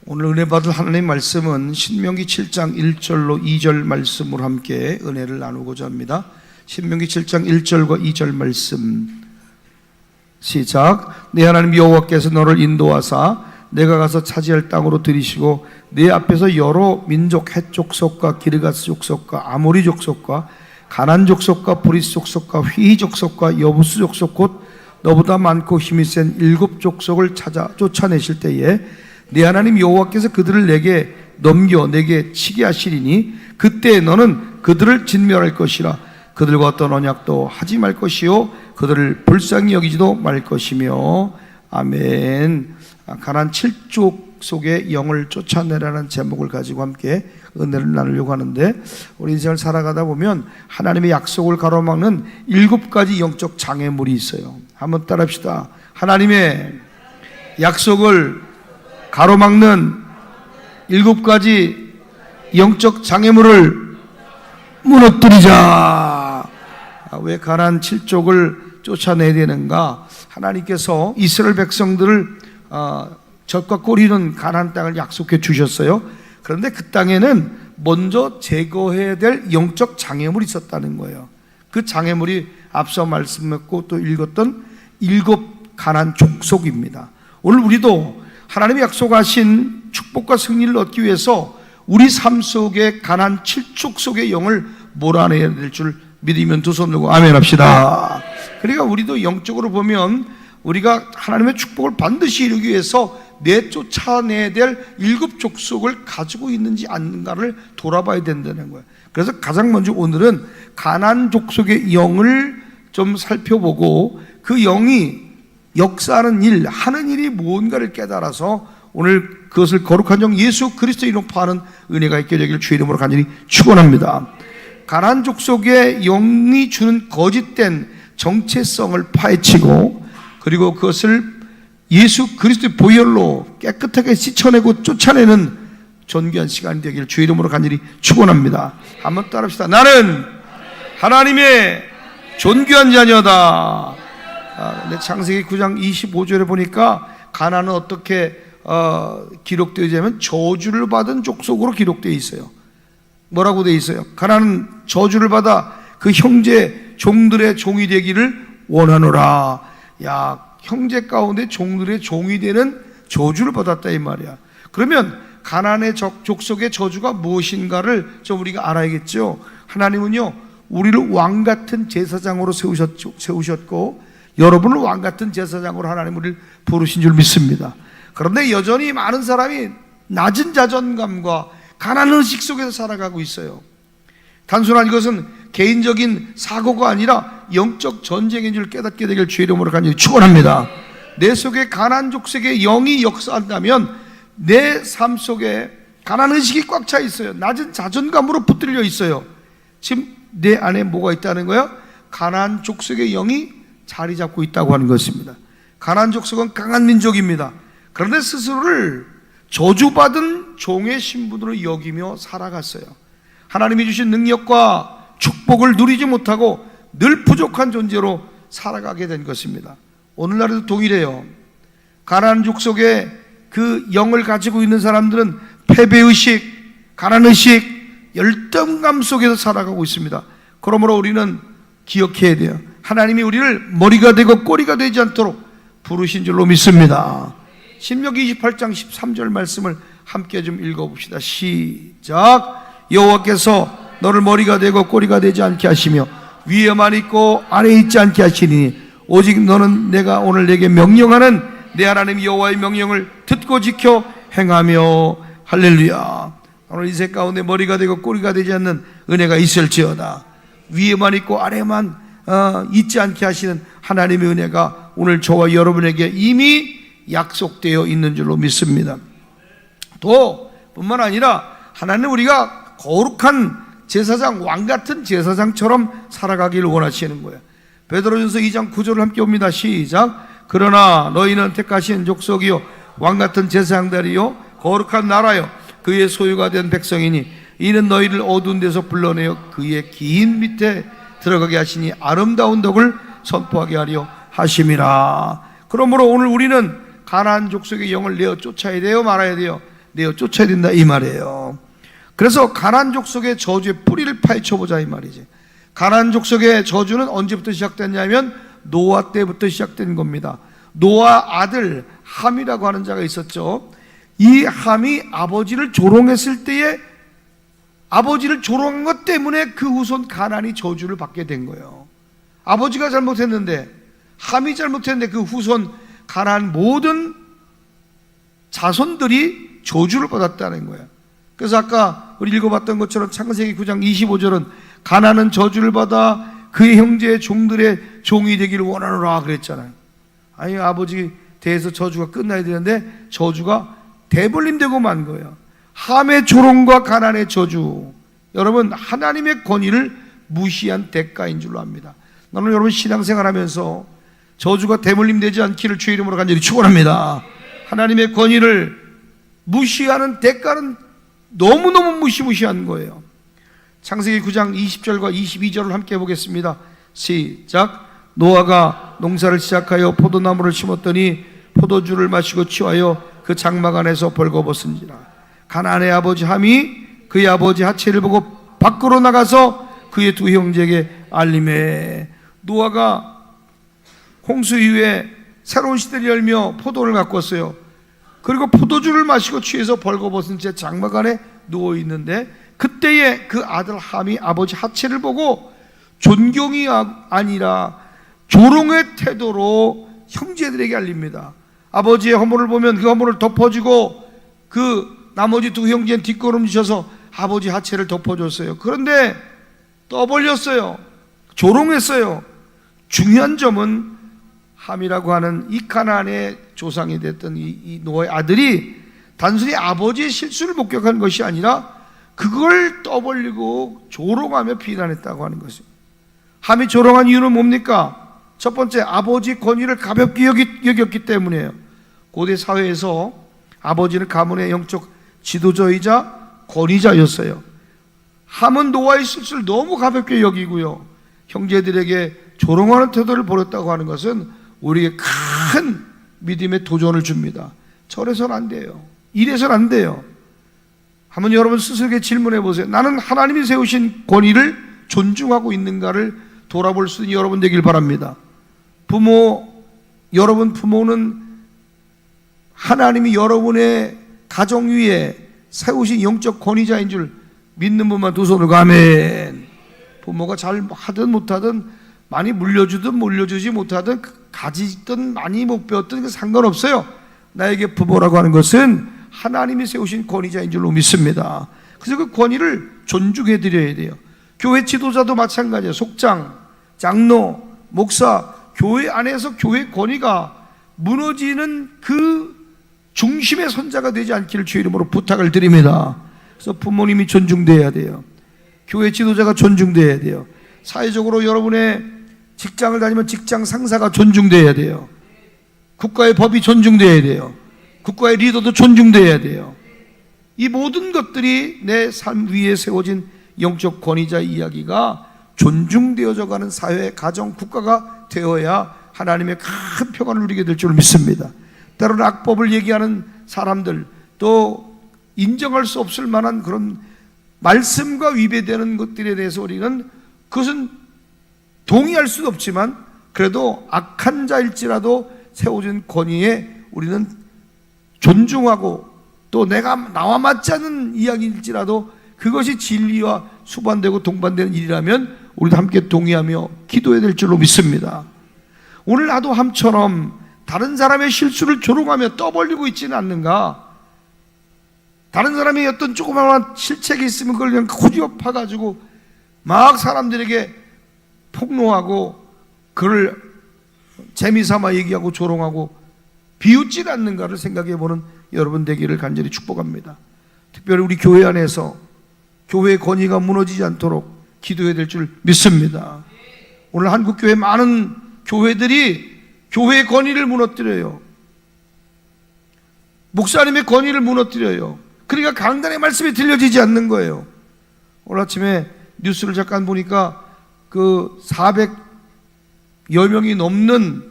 오늘 은혜 받을 하나님의 말씀은 신명기 7장 1절로 2절 말씀으로 함께 은혜를 나누고자 합니다. 신명기 7장 1절과 2절 말씀 시작. 내 하나님 여호와께서 너를 인도하사 내가 가서 차지할 땅으로 들이시고 내 앞에서 여러 민족 헷 족속과 기르가스 족속과 아모리 족속과 가난 족속과 브리스 족속과 휘히 족속과 여부스 족속 곧 너보다 많고 힘이 센 7 족속을 쫓아내실 때에 네 하나님 여호와께서 그들을 내게 넘겨 내게 치게 하시리니 그때 너는 그들을 진멸할 것이라. 그들과 어떤 언약도 하지 말 것이요 그들을 불쌍히 여기지도 말 것이며. 아멘. 가나안 7족 속의 영을 쫓아내라는 제목을 가지고 함께 은혜를 나누려고 하는데, 우리 인생을 살아가다 보면 하나님의 약속을 가로막는 7가지 영적 장애물이 있어요. 한번 따라합시다. 하나님의 약속을 가로막는 7가지 영적 장애물을 무너뜨리자. 왜 가나안 7족을 쫓아내야 되는가? 하나님께서 이스라엘 백성들을 젖과 꿀 흐르는 가나안 땅을 약속해 주셨어요. 그런데 그 땅에는 먼저 제거해야 될 영적 장애물이 있었다는 거예요. 그 장애물이 앞서 말씀했고 또 읽었던 7 가나안 족속입니다. 오늘 우리도 하나님이 약속하신 축복과 승리를 얻기 위해서 우리 삶 속에 가나안 7족 속의 영을 몰아내야 될 줄 믿으면 두 손 들고 아멘 합시다. 그러니까 우리도 영적으로 보면 우리가 하나님의 축복을 반드시 이루기 위해서 내쫓아내야 될 7 족속을 가지고 있는지 아닌가를 돌아봐야 된다는 거예요. 그래서 가장 먼저 오늘은 가나안 족속의 영을 좀 살펴보고 그 영이 역사하는 일, 하는 일이 무언가를 깨달아서 오늘 그것을 거룩한 영 예수 그리스도 이름 파하는 은혜가 있게 되기를 주의 이름으로 간절히 축원합니다. 가나안 족속의 영이 주는 거짓된 정체성을 파헤치고 그리고 그것을 예수 그리스도의 보혈로 깨끗하게 씻어내고 쫓아내는 존귀한 시간이 되기를 주의 이름으로 간절히 축원합니다. 한번 따라합시다. 나는 하나님의 존귀한 자녀다. 창세기 9장 25절에 보니까 가나안은 어떻게 기록되어 있냐면 저주를 받은 족속으로 기록되어 있어요. 뭐라고 되어 있어요? 가나안은 저주를 받아 그 형제 종들의 종이 되기를 원하노라. 야, 형제 가운데 종들의 종이 되는 저주를 받았다 이 말이야. 그러면 가나안의 족속의 저주가 무엇인가를 좀 우리가 알아야겠죠. 하나님은요 우리를 왕같은 제사장으로 세우셨고 여러분을 왕같은 제사장으로 하나님 우리를 부르신 줄 믿습니다. 그런데 여전히 많은 사람이 낮은 자존감과 가난한 의식 속에서 살아가고 있어요. 단순한 이것은 개인적인 사고가 아니라 영적 전쟁인 줄 깨닫게 되길 주의 이름으로 간절히 축원합니다. 내 속에 가나안 족속의 영이 역사한다면 내 삶 속에 가난한 의식이 꽉 차 있어요. 낮은 자존감으로 붙들려 있어요. 지금 내 안에 뭐가 있다는 거예요? 가나안 족속의 영이 자리 잡고 있다고 하는 것입니다. 가나안 족속은 강한 민족입니다. 그런데 스스로를 저주받은 종의 신분으로 여기며 살아갔어요. 하나님이 주신 능력과 축복을 누리지 못하고 늘 부족한 존재로 살아가게 된 것입니다. 오늘날에도 동일해요. 가나안 족속의 그 영을 가지고 있는 사람들은 패배의식, 가난의식, 열등감 속에서 살아가고 있습니다. 그러므로 우리는 기억해야 돼요. 하나님이 우리를 머리가 되고 꼬리가 되지 않도록 부르신 줄로 믿습니다. 신명기 28장 13절 말씀을 함께 좀 읽어봅시다. 시작. 여호와께서 너를 머리가 되고 꼬리가 되지 않게 하시며 위에만 있고 아래에 있지 않게 하시니 오직 너는 내가 오늘 내게 명령하는 내 하나님 여호와의 명령을 듣고 지켜 행하며. 할렐루야. 오늘 인생 가운데 머리가 되고 꼬리가 되지 않는 은혜가 있을지어다. 위에만 있고 아래에만 잊지 않게 하시는 하나님의 은혜가 오늘 저와 여러분에게 이미 약속되어 있는 줄로 믿습니다. 또 뿐만 아니라 하나님은 우리가 거룩한 제사장, 왕같은 제사장처럼 살아가기를 원하시는 거예요. 베드로전서 2장 9절을 함께 봅니다. 시작. 그러나 너희는 택하신 족속이요 왕같은 제사장들이요 거룩한 나라요 그의 소유가 된 백성이니 이는 너희를 어두운 데서 불러내어 그의 긴 밑에 들어가게 하시니 아름다운 덕을 선포하게 하려 하심이라. 그러므로 오늘 우리는 가나안 족속의 영을 내어 쫓아야 돼요, 말아야 돼요? 내어 쫓아야 된다 이 말이에요. 그래서 가나안 족속의 저주의 뿌리를 파헤쳐보자 이 말이지. 가나안 족속의 저주는 언제부터 시작됐냐면 노아 때부터 시작된 겁니다. 노아 아들 함이라고 하는 자가 있었죠. 이 함이 아버지를 조롱했을 때에 아버지를 조롱한 것 때문에 그 후손 가나안이 저주를 받게 된 거예요. 아버지가 잘못했는데, 함이 잘못했는데 그 후손 가나안 모든 자손들이 저주를 받았다는 거예요. 그래서 아까 우리 읽어봤던 것처럼 창세기 9장 25절은 가나안은 저주를 받아 그의 형제의 종들의 종이 되기를 원하노라 그랬잖아요. 아니, 아버지 대해서 저주가 끝나야 되는데 저주가 대벌림되고 만 거예요. 함의 조롱과 가나안의 저주, 여러분 하나님의 권위를 무시한 대가인 줄로 압니다. 나는 여러분 신앙생활하면서 저주가 대물림되지 않기를 주의 이름으로 간절히 축원합니다. 하나님의 권위를 무시하는 대가는 너무너무 무시무시한 거예요. 창세기 9장 20절과 22절을 함께 보겠습니다. 시작. 노아가 농사를 시작하여 포도나무를 심었더니 포도주를 마시고 취하여 그 장막 안에서 벌거벗은지라. 가나안의 아버지 함이 그의 아버지 하체를 보고 밖으로 나가서 그의 두 형제에게 알림해. 노아가 홍수 이후에 새로운 시대를 열며 포도를 갖고 왔어요. 그리고 포도주를 마시고 취해서 벌거벗은 채 장막 안에 누워있는데 그때에 그 아들 함이 아버지 하체를 보고 존경이 아니라 조롱의 태도로 형제들에게 알립니다. 아버지의 허물을 보면 그 허물을 덮어주고 그 나머지 두 형제는 뒷걸음지셔서 아버지 하체를 덮어줬어요. 그런데 떠벌렸어요. 조롱했어요. 중요한 점은 함이라고 하는 이 가나안의 조상이 됐던 이 노아의 아들이 단순히 아버지의 실수를 목격한 것이 아니라 그걸 떠벌리고 조롱하며 비난했다고 하는 것이에요. 함이 조롱한 이유는 뭡니까? 첫 번째, 아버지의 권위를 가볍게 여겼기 때문이에요. 고대 사회에서 아버지는 가문의 영적 지도자이자 권위자였어요. 함은 노아의 실수를 너무 가볍게 여기고요, 형제들에게 조롱하는 태도를 보였다고 하는 것은 우리에게 큰 믿음의 도전을 줍니다. 저래서는 안 돼요. 이래서는 안 돼요. 한번 여러분 스스로에게 질문해 보세요. 나는 하나님이 세우신 권위를 존중하고 있는가를 돌아볼 수 있는 여러분 되길 바랍니다. 여러분 부모는 하나님이 여러분의 가정 위에 세우신 영적 권위자인 줄 믿는 분만 두 손을 아멘. 부모가 잘 하든 못하든, 많이 물려주든 물려주지 못하든, 가지든 많이 못 배웠든 그 상관없어요. 나에게 부모라고 하는 것은 하나님이 세우신 권위자인 줄로 믿습니다. 그래서 그 권위를 존중해 드려야 돼요. 교회 지도자도 마찬가지예요. 속장, 장로, 목사, 교회 안에서 교회 권위가 무너지는 그 중심의 선자가 되지 않기를 주의 이름으로 부탁을 드립니다. 그래서 부모님이 존중돼야 돼요. 교회 지도자가 존중돼야 돼요. 사회적으로 여러분의 직장을 다니면 직장 상사가 존중돼야 돼요. 국가의 법이 존중돼야 돼요. 국가의 리더도 존중돼야 돼요. 이 모든 것들이 내 삶 위에 세워진 영적 권위자 이야기가 존중되어져 가는 사회, 가정, 국가가 되어야 하나님의 큰 평안을 누리게 될 줄 믿습니다. 때로는 악법을 얘기하는 사람들, 또 인정할 수 없을 만한 그런 말씀과 위배되는 것들에 대해서 우리는 그것은 동의할 수도 없지만 그래도 악한 자일지라도 세워진 권위에 우리는 존중하고, 또 나와 맞지 않는 이야기일지라도 그것이 진리와 수반되고 동반되는 일이라면 우리도 함께 동의하며 기도해야 될 줄로 믿습니다. 오늘 나도 함처럼 다른 사람의 실수를 조롱하며 떠벌리고 있지는 않는가? 다른 사람이 어떤 조그마한 실책이 있으면 그걸 그냥 고집어 파가지고 막 사람들에게 폭로하고 그를 재미삼아 얘기하고 조롱하고 비웃지 않는가를 생각해보는 여러분 되기를 간절히 축복합니다. 특별히 우리 교회 안에서 교회의 권위가 무너지지 않도록 기도해야 될 줄 믿습니다. 오늘 한국교회 많은 교회들이 교회의 권위를 무너뜨려요. 목사님의 권위를 무너뜨려요. 그러니까 강단의 말씀이 들려지지 않는 거예요. 오늘 아침에 뉴스를 잠깐 보니까 그 400여 명이 넘는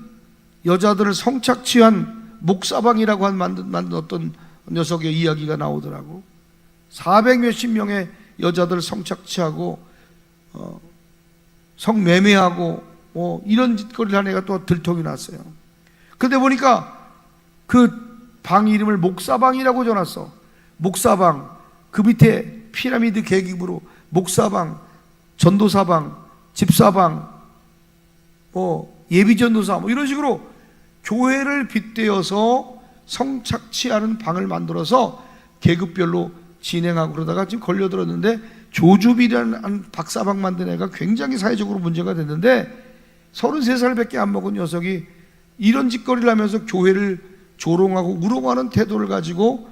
여자들을 성착취한 목사방이라고 만든 어떤 녀석의 이야기가 나오더라고. 400 몇십 명의 여자들 성착취하고 성매매하고 이런 짓거리를 한 애가 또 들통이 났어요. 그런데 보니까 그 방 이름을 목사방이라고 적어놨어. 목사방, 그 밑에 피라미드 계급으로 목사방, 전도사방, 집사방, 예비전도사 이런 식으로 교회를 빗대어서 성착취하는 방을 만들어서 계급별로 진행하고 그러다가 지금 걸려들었는데, 조주비라는 박사방 만든 애가 굉장히 사회적으로 문제가 됐는데 33살밖에 안 먹은 녀석이 이런 짓거리를 하면서 교회를 조롱하고 우롱하는 태도를 가지고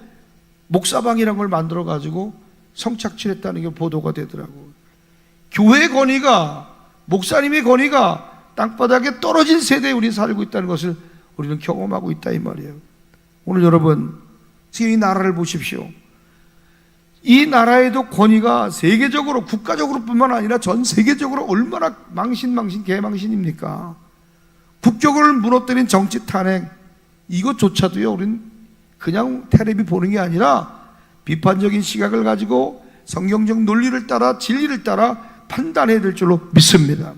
목사방이라는 걸 만들어 가지고 성착취를 했다는 게 보도가 되더라고요. 교회의 권위가, 목사님의 권위가 땅바닥에 떨어진 세대에 우리 살고 있다는 것을 우리는 경험하고 있다 이 말이에요. 오늘 여러분 지금 이 나라를 보십시오. 이 나라에도 권위가 세계적으로, 국가적으로 뿐만 아니라 전 세계적으로 얼마나 개망신입니까? 국격을 무너뜨린 정치 탄핵, 이것조차도요 우리는 그냥 텔레비 보는 게 아니라 비판적인 시각을 가지고 성경적 논리를 따라 진리를 따라 판단해야 될 줄로 믿습니다.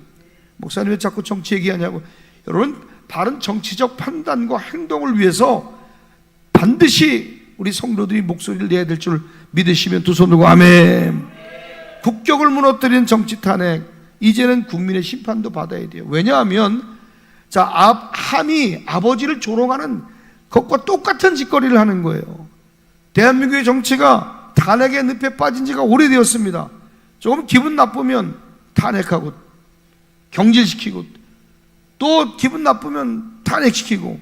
목사님 왜 자꾸 정치 얘기하냐고. 여러분, 바른 정치적 판단과 행동을 위해서 반드시 우리 성도들이 목소리를 내야 될 줄 믿으시면 두 손 들고 아멘. 국격을 무너뜨린 정치 탄핵, 이제는 국민의 심판도 받아야 돼요. 왜냐하면 함이 아버지를 조롱하는 것과 똑같은 짓거리를 하는 거예요. 대한민국의 정치가 탄핵의 늪에 빠진 지가 오래되었습니다. 조금 기분 나쁘면 탄핵하고 경질시키고 또 기분 나쁘면 탄핵시키고,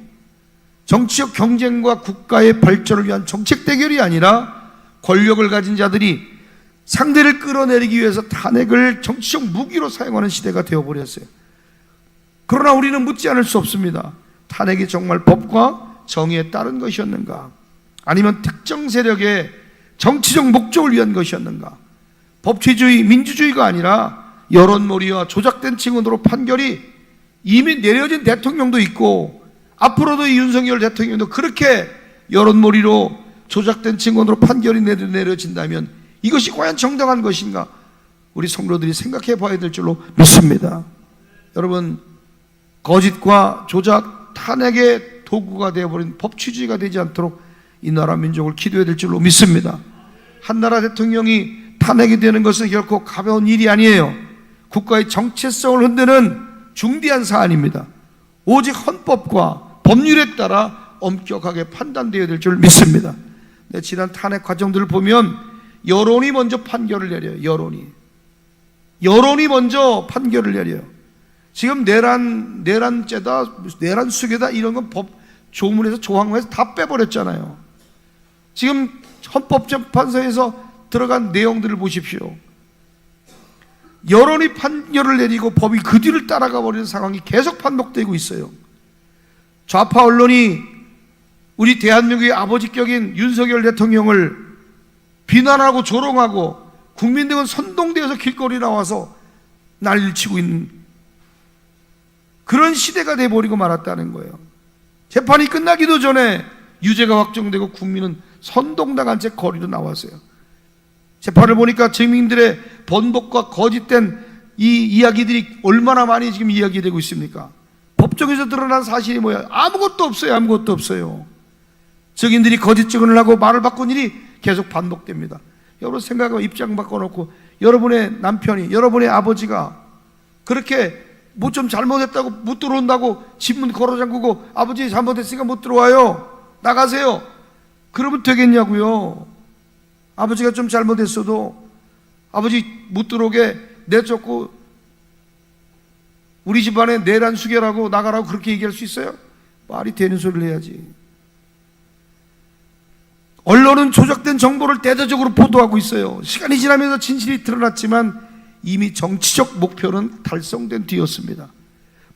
정치적 경쟁과 국가의 발전을 위한 정책 대결이 아니라 권력을 가진 자들이 상대를 끌어내리기 위해서 탄핵을 정치적 무기로 사용하는 시대가 되어버렸어요. 그러나 우리는 묻지 않을 수 없습니다. 탄핵이 정말 법과 정의에 따른 것이었는가? 아니면 특정 세력의 정치적 목적을 위한 것이었는가? 법치주의, 민주주의가 아니라 여론몰이와 조작된 증언으로 판결이 이미 내려진 대통령도 있고, 앞으로도 이 윤석열 대통령도 그렇게 여론몰이로 조작된 증언으로 판결이 내려진다면 이것이 과연 정당한 것인가? 우리 성도들이 생각해 봐야 될 줄로 믿습니다. 여러분, 거짓과 조작, 탄핵의 도구가 되어버린 법치주의가 되지 않도록 이 나라 민족을 기도해야 될 줄로 믿습니다. 한 나라 대통령이 탄핵이 되는 것은 결코 가벼운 일이 아니에요. 국가의 정체성을 흔드는 중대한 사안입니다. 오직 헌법과 법률에 따라 엄격하게 판단되어야 될 줄 믿습니다. 지난 탄핵 과정들을 보면 여론이 먼저 판결을 내려요. 여론이 먼저 판결을 내려요. 지금 내란죄다, 내란수괴다 이런 건 법 조문에서 조항에서 다 빼버렸잖아요. 지금 헌법재판소에서 들어간 내용들을 보십시오. 여론이 판결을 내리고 법이 그 뒤를 따라가 버리는 상황이 계속 반복되고 있어요. 좌파 언론이 우리 대한민국의 아버지격인 윤석열 대통령을 비난하고 조롱하고 국민들은 선동되어서 길거리 나와서 난리를 치고 있는 그런 시대가 돼버리고 말았다는 거예요. 재판이 끝나기도 전에 유죄가 확정되고 국민은 선동당한 채 거리로 나왔어요. 재판을 보니까 증인들의 번복과 거짓된 이 이야기들이 얼마나 많이 지금 이야기되고 있습니까? 법정에서 드러난 사실이 뭐야? 아무것도 없어요. 증인들이 거짓 증언을 하고 말을 바꾼 일이 계속 반복됩니다. 여러분 생각하고 입장 바꿔놓고 여러분의 남편이, 여러분의 아버지가 그렇게 뭐 좀 잘못했다고 못 들어온다고 집문 걸어 잠그고 아버지 잘못했으니까 못 들어와요, 나가세요, 그러면 되겠냐고요. 아버지가 좀 잘못했어도 아버지 못 들어오게 내쫓고 우리 집안에 내란 수결하고 나가라고 그렇게 얘기할 수 있어요? 말이 되는 소리를 해야지. 언론은 조작된 정보를 대대적으로 보도하고 있어요. 시간이 지나면서 진실이 드러났지만 이미 정치적 목표는 달성된 뒤였습니다.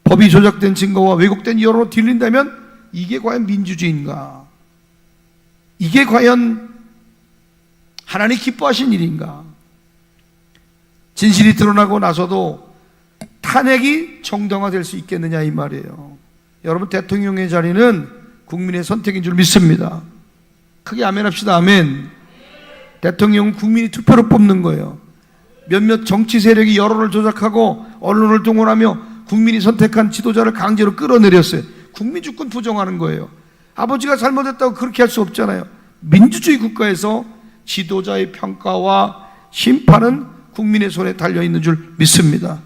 법이 조작된 증거와 왜곡된 여론으로 들린다면 이게 과연 민주주의인가? 이게 과연 하나님 기뻐하신 일인가? 진실이 드러나고 나서도 탄핵이 정당화될 수 있겠느냐 이 말이에요. 여러분, 대통령의 자리는 국민의 선택인 줄 믿습니다. 크게 아멘 합시다. 아멘. 대통령은 국민이 투표로 뽑는 거예요. 몇몇 정치 세력이 여론을 조작하고 언론을 동원하며 국민이 선택한 지도자를 강제로 끌어내렸어요. 국민 주권 부정하는 거예요. 아버지가 잘못했다고 그렇게 할 수 없잖아요. 민주주의 국가에서 지도자의 평가와 심판은 국민의 손에 달려있는 줄 믿습니다.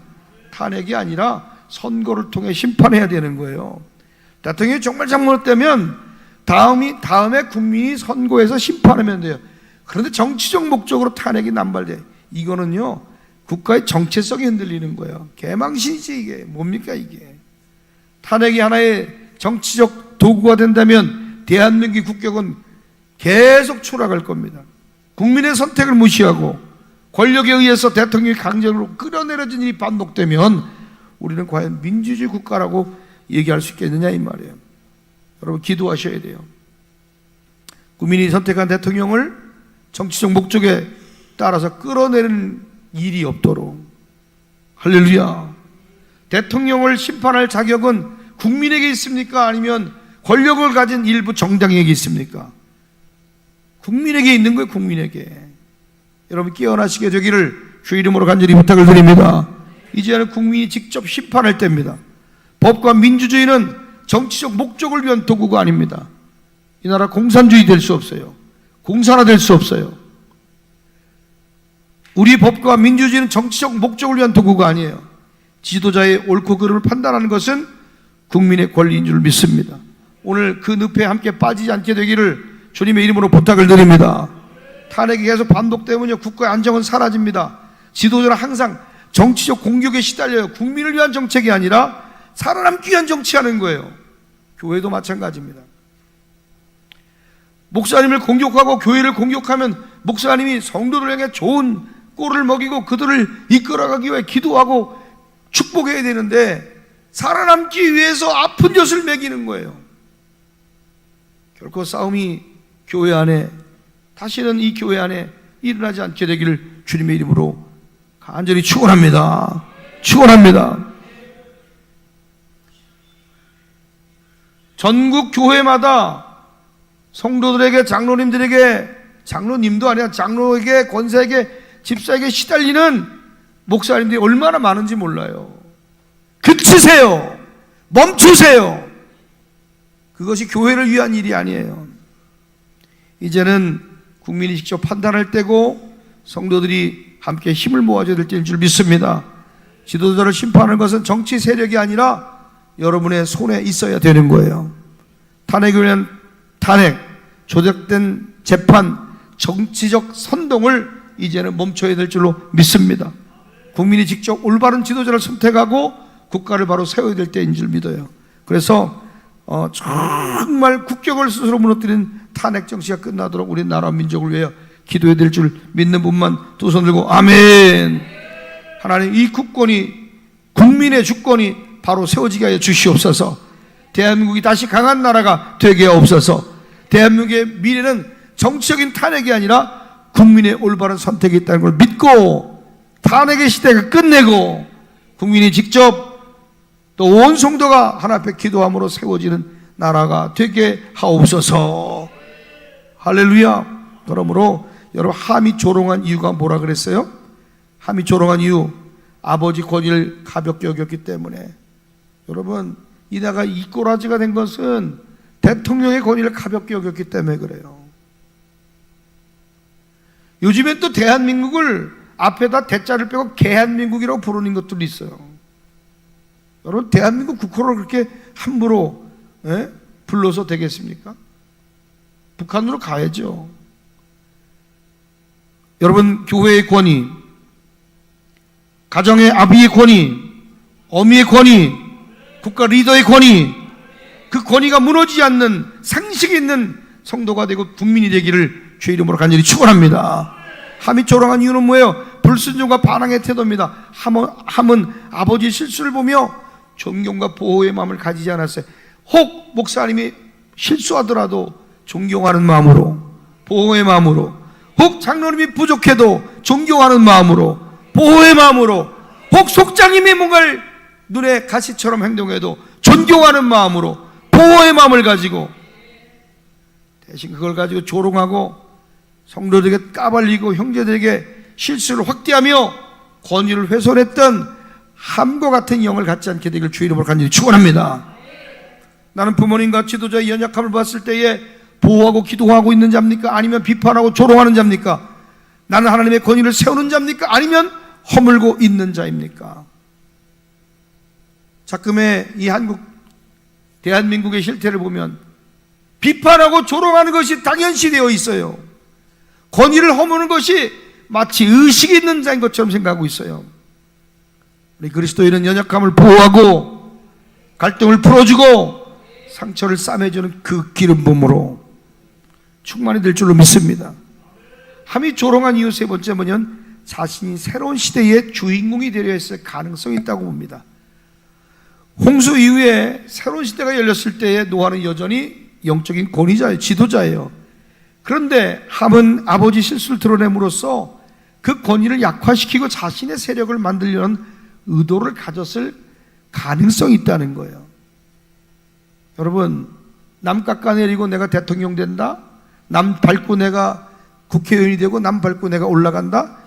탄핵이 아니라 선거를 통해 심판해야 되는 거예요. 대통령이 정말 잘못했다면 다음에 국민이 선거에서 심판하면 돼요. 그런데 정치적 목적으로 탄핵이 남발돼. 이거는요, 국가의 정체성이 흔들리는 거예요. 개망신이지 이게. 뭡니까 이게. 탄핵이 하나의 정치적 도구가 된다면 대한민국의 국격은 계속 추락할 겁니다. 국민의 선택을 무시하고 권력에 의해서 대통령이 강제로 끌어내려진 일이 반복되면 우리는 과연 민주주의 국가라고 얘기할 수 있겠느냐 이 말이에요. 여러분 기도하셔야 돼요. 국민이 선택한 대통령을 정치적 목적에 따라서 끌어내는 일이 없도록. 할렐루야. 대통령을 심판할 자격은 국민에게 있습니까? 아니면 권력을 가진 일부 정당에게 있습니까? 국민에게 있는 거예요. 국민에게. 여러분 깨어나시게 되기를 주 이름으로 간절히 부탁을 드립니다. 이제는 국민이 직접 심판할 때입니다. 법과 민주주의는 정치적 목적을 위한 도구가 아닙니다. 이 나라 공산주의 될 수 없어요. 공산화 될 수 없어요. 우리 법과 민주주의는 정치적 목적을 위한 도구가 아니에요. 지도자의 옳고 그름을 판단하는 것은 국민의 권리인 줄 믿습니다. 오늘 그 늪에 함께 빠지지 않게 되기를 주님의 이름으로 부탁을 드립니다. 탄핵이 계속 반복되면요, 국가의 안정은 사라집니다. 지도자는 항상 정치적 공격에 시달려요. 국민을 위한 정책이 아니라 살아남기 위한 정치하는 거예요. 교회도 마찬가지입니다. 목사님을 공격하고 교회를 공격하면 목사님이 성도들에게 좋은 꼴을 먹이고 그들을 이끌어가기 위해 기도하고 축복해야 되는데 살아남기 위해서 아픈 젖을 먹이는 거예요. 결코 싸움이 교회 안에, 다시는 이 교회 안에 일어나지 않게 되기를 주님의 이름으로 간절히 축원합니다. 축원합니다. 전국 교회마다 성도들에게, 장로님들에게, 장로님도 아니라 장로에게, 권사에게, 집사에게 시달리는 목사님들이 얼마나 많은지 몰라요. 그치세요. 멈추세요. 그것이 교회를 위한 일이 아니에요. 이제는 국민이 직접 판단할 때고 성도들이 함께 힘을 모아줘야 될 때인 줄 믿습니다. 지도자를 심판하는 것은 정치 세력이 아니라 여러분의 손에 있어야 되는 거예요. 탄핵을 위한 탄핵, 조작된 재판, 정치적 선동을 이제는 멈춰야 될 줄로 믿습니다. 국민이 직접 올바른 지도자를 선택하고 국가를 바로 세워야 될 때인 줄 믿어요. 그래서 정말 국격을 스스로 무너뜨린 탄핵 정치가 끝나도록 우리 나라 민족을 위하여 기도해야 될 줄 믿는 분만 두 손 들고 아멘. 하나님, 이 국권이, 국민의 주권이 바로 세워지게 하여 주시옵소서. 대한민국이 다시 강한 나라가 되게 하옵소서. 대한민국의 미래는 정치적인 탄핵이 아니라 국민의 올바른 선택이 있다는 걸 믿고 탄핵의 시대가 끝내고 국민이 직접 또 온 성도가 하나 앞에 기도함으로 세워지는 나라가 되게 하옵소서. 할렐루야. 그러므로 여러분, 함이 조롱한 이유가 뭐라 그랬어요? 함이 조롱한 이유, 아버지 권위를 가볍게 여겼기 때문에. 여러분, 이 나라가 이 꼬라지가 된 것은 대통령의 권위를 가볍게 여겼기 때문에 그래요. 요즘엔 또 대한민국을 앞에다 대자를 빼고 개한민국이라고 부르는 것들도 있어요. 여러분, 대한민국 국호를 그렇게 함부로 불러서 되겠습니까? 북한으로 가야죠. 여러분, 교회의 권위, 가정의 아비의 권위, 어미의 권위, 국가 리더의 권위, 그 권위가 무너지지 않는 상식이 있는 성도가 되고 국민이 되기를 주 이름으로 간절히 축원합니다. 함이 조롱한 이유는 뭐예요? 불순종과 반항의 태도입니다. 함은 아버지 실수를 보며 존경과 보호의 마음을 가지지 않았어요. 혹 목사님이 실수하더라도 존경하는 마음으로, 보호의 마음으로, 혹 장로님이 부족해도 존경하는 마음으로, 보호의 마음으로, 혹 속장님이 뭔가를 눈에 가시처럼 행동해도 존경하는 마음으로, 보호의 마음을 가지고 대신 그걸 가지고 조롱하고 성도들에게 까발리고 형제들에게 실수를 확대하며 권위를 훼손했던 함과 같은 영을 갖지 않게 되길 주의 이름으로 간절히 축원합니다. 나는 부모님과 지도자의 연약함을 봤을 때에 보호하고 기도하고 있는 자입니까? 아니면 비판하고 조롱하는 자입니까? 나는 하나님의 권위를 세우는 자입니까? 아니면 허물고 있는 자입니까? 자금의 이 대한민국의 실태를 보면 비판하고 조롱하는 것이 당연시되어 있어요. 권위를 허무는 것이 마치 의식이 있는 자인 것처럼 생각하고 있어요. 우리 그리스도인은 연약함을 보호하고 갈등을 풀어주고 상처를 싸매주는 그 기름 부음으로 충만이 될 줄로 믿습니다. 함이 조롱한 이유 세 번째 뭐냐면 자신이 새로운 시대의 주인공이 되려 했을 가능성이 있다고 봅니다. 홍수 이후에 새로운 시대가 열렸을 때에 노아는 여전히 영적인 권위자예요. 지도자예요. 그런데 함은 아버지 실수를 드러냄으로써 그 권위를 약화시키고 자신의 세력을 만들려는 의도를 가졌을 가능성이 있다는 거예요. 여러분, 남 깎아내리고 내가 대통령 된다? 남 밟고 내가 국회의원이 되고 남 밟고 내가 올라간다?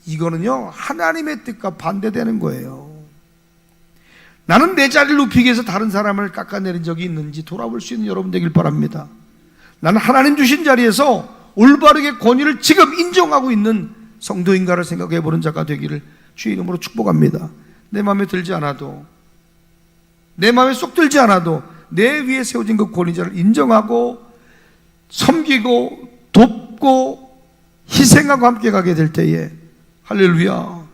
이거는요 하나님의 뜻과 반대되는 거예요. 나는 내 자리를 높이기 위해서 다른 사람을 깎아내린 적이 있는지 돌아볼 수 있는 여러분 되길 바랍니다. 나는 하나님 주신 자리에서 올바르게 권위를 지금 인정하고 있는 성도인가를 생각해 보는 자가 되기를 주의 이름으로 축복합니다. 내 마음에 들지 않아도, 내 마음에 쏙 들지 않아도 내 위에 세워진 그 권위자를 인정하고 섬기고 돕고 희생하고 함께 가게 될 때에 할렐루야,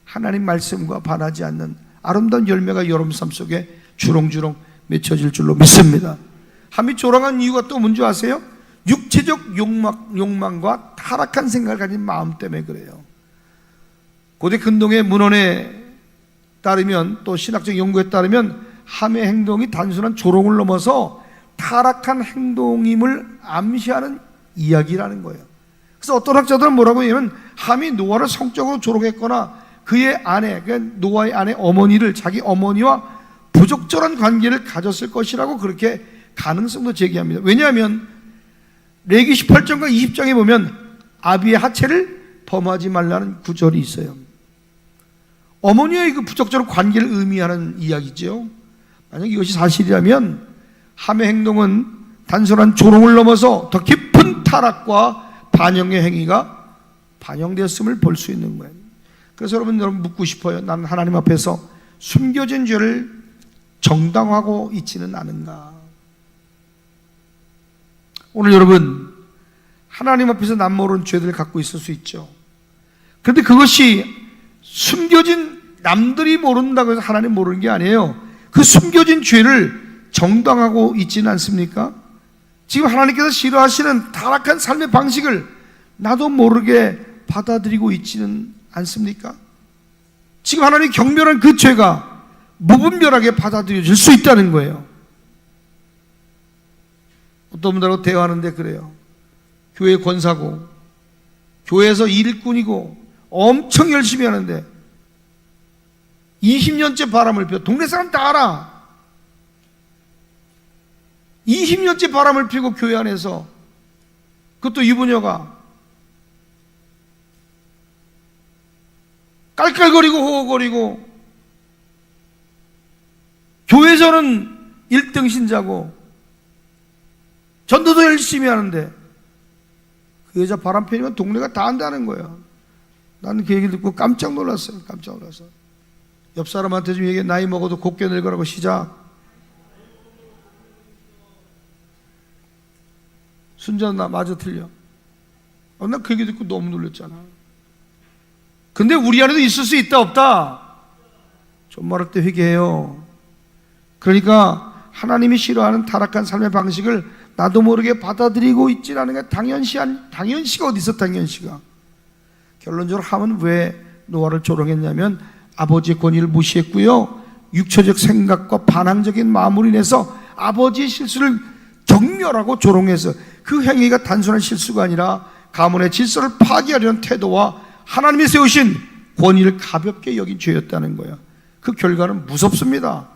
하나님 말씀과 반하지 않는 아름다운 열매가 여러분 삶 속에 주렁주렁 맺혀질 줄로 믿습니다. 함이 조롱한 이유가 또 뭔지 아세요? 육체적 욕망과 타락한 생각을 가진 마음 때문에 그래요. 고대 근동의 문헌에 따르면, 또 신학적 연구에 따르면 함의 행동이 단순한 조롱을 넘어서 타락한 행동임을 암시하는 이야기라는 거예요. 그래서 어떤 학자들은 뭐라고 하냐면 함이 노아를 성적으로 조롱했거나 그의 아내, 그러니까 노아의 아내 어머니를 자기 어머니와 부적절한 관계를 가졌을 것이라고 그렇게 가능성도 제기합니다. 왜냐하면 레위기 18장과 20장에 보면 아비의 하체를 범하지 말라는 구절이 있어요. 어머니의 그 부적절한 관계를 의미하는 이야기죠. 만약 이것이 사실이라면 함의 행동은 단순한 조롱을 넘어서 더 깊은 타락과 반영의 행위가 반영되었음을 볼 수 있는 거예요. 그래서 여러분 묻고 싶어요. 나는 하나님 앞에서 숨겨진 죄를 정당화하고 있지는 않은가? 오늘 여러분, 하나님 앞에서 남 모르는 죄들을 갖고 있을 수 있죠. 그런데 그것이 숨겨진, 남들이 모른다고 해서 하나님 모르는 게 아니에요. 그 숨겨진 죄를 정당화하고 있지는 않습니까? 지금 하나님께서 싫어하시는 타락한 삶의 방식을 나도 모르게 받아들이고 있지는 않습니까? 지금 하나님 경멸한 그 죄가 무분별하게 받아들여질 수 있다는 거예요. 어떤 분들하고 대화하는데 그래요. 교회 권사고 교회에서 일꾼이고 엄청 열심히 하는데 20년째 바람을 피워. 동네 사람 다 알아. 20년째 바람을 피우고 교회 안에서, 그것도 유부녀가 깔깔거리고 호호거리고, 교회에서는 1등 신자고 전도도 열심히 하는데 그 여자 바람 피우면 동네가 다 안다는 거예요. 나는 그 얘기를 듣고 깜짝 놀랐어요. 깜짝 놀라서 옆 사람한테 좀 얘기해. 나이 먹어도 곱게 늙으라고. 시작. 순전 나 마저 틀려. 난 그 얘기 듣고 너무 놀랐잖아. 근데 우리 안에도 있을 수 있다 없다? 좀 말할 때 회개해요. 그러니까 하나님이 싫어하는 타락한 삶의 방식을 나도 모르게 받아들이고 있지 않은 게 당연시가 어디 있어. 당연시가. 결론적으로 함은 왜 노아를 조롱했냐면 아버지의 권위를 무시했고요, 육체적 생각과 반항적인 마음으로 인해서 아버지의 실수를 경멸하고 조롱해서 그 행위가 단순한 실수가 아니라 가문의 질서를 파괴하려는 태도와 하나님이 세우신 권위를 가볍게 여긴 죄였다는 거예요. 그 결과는 무섭습니다.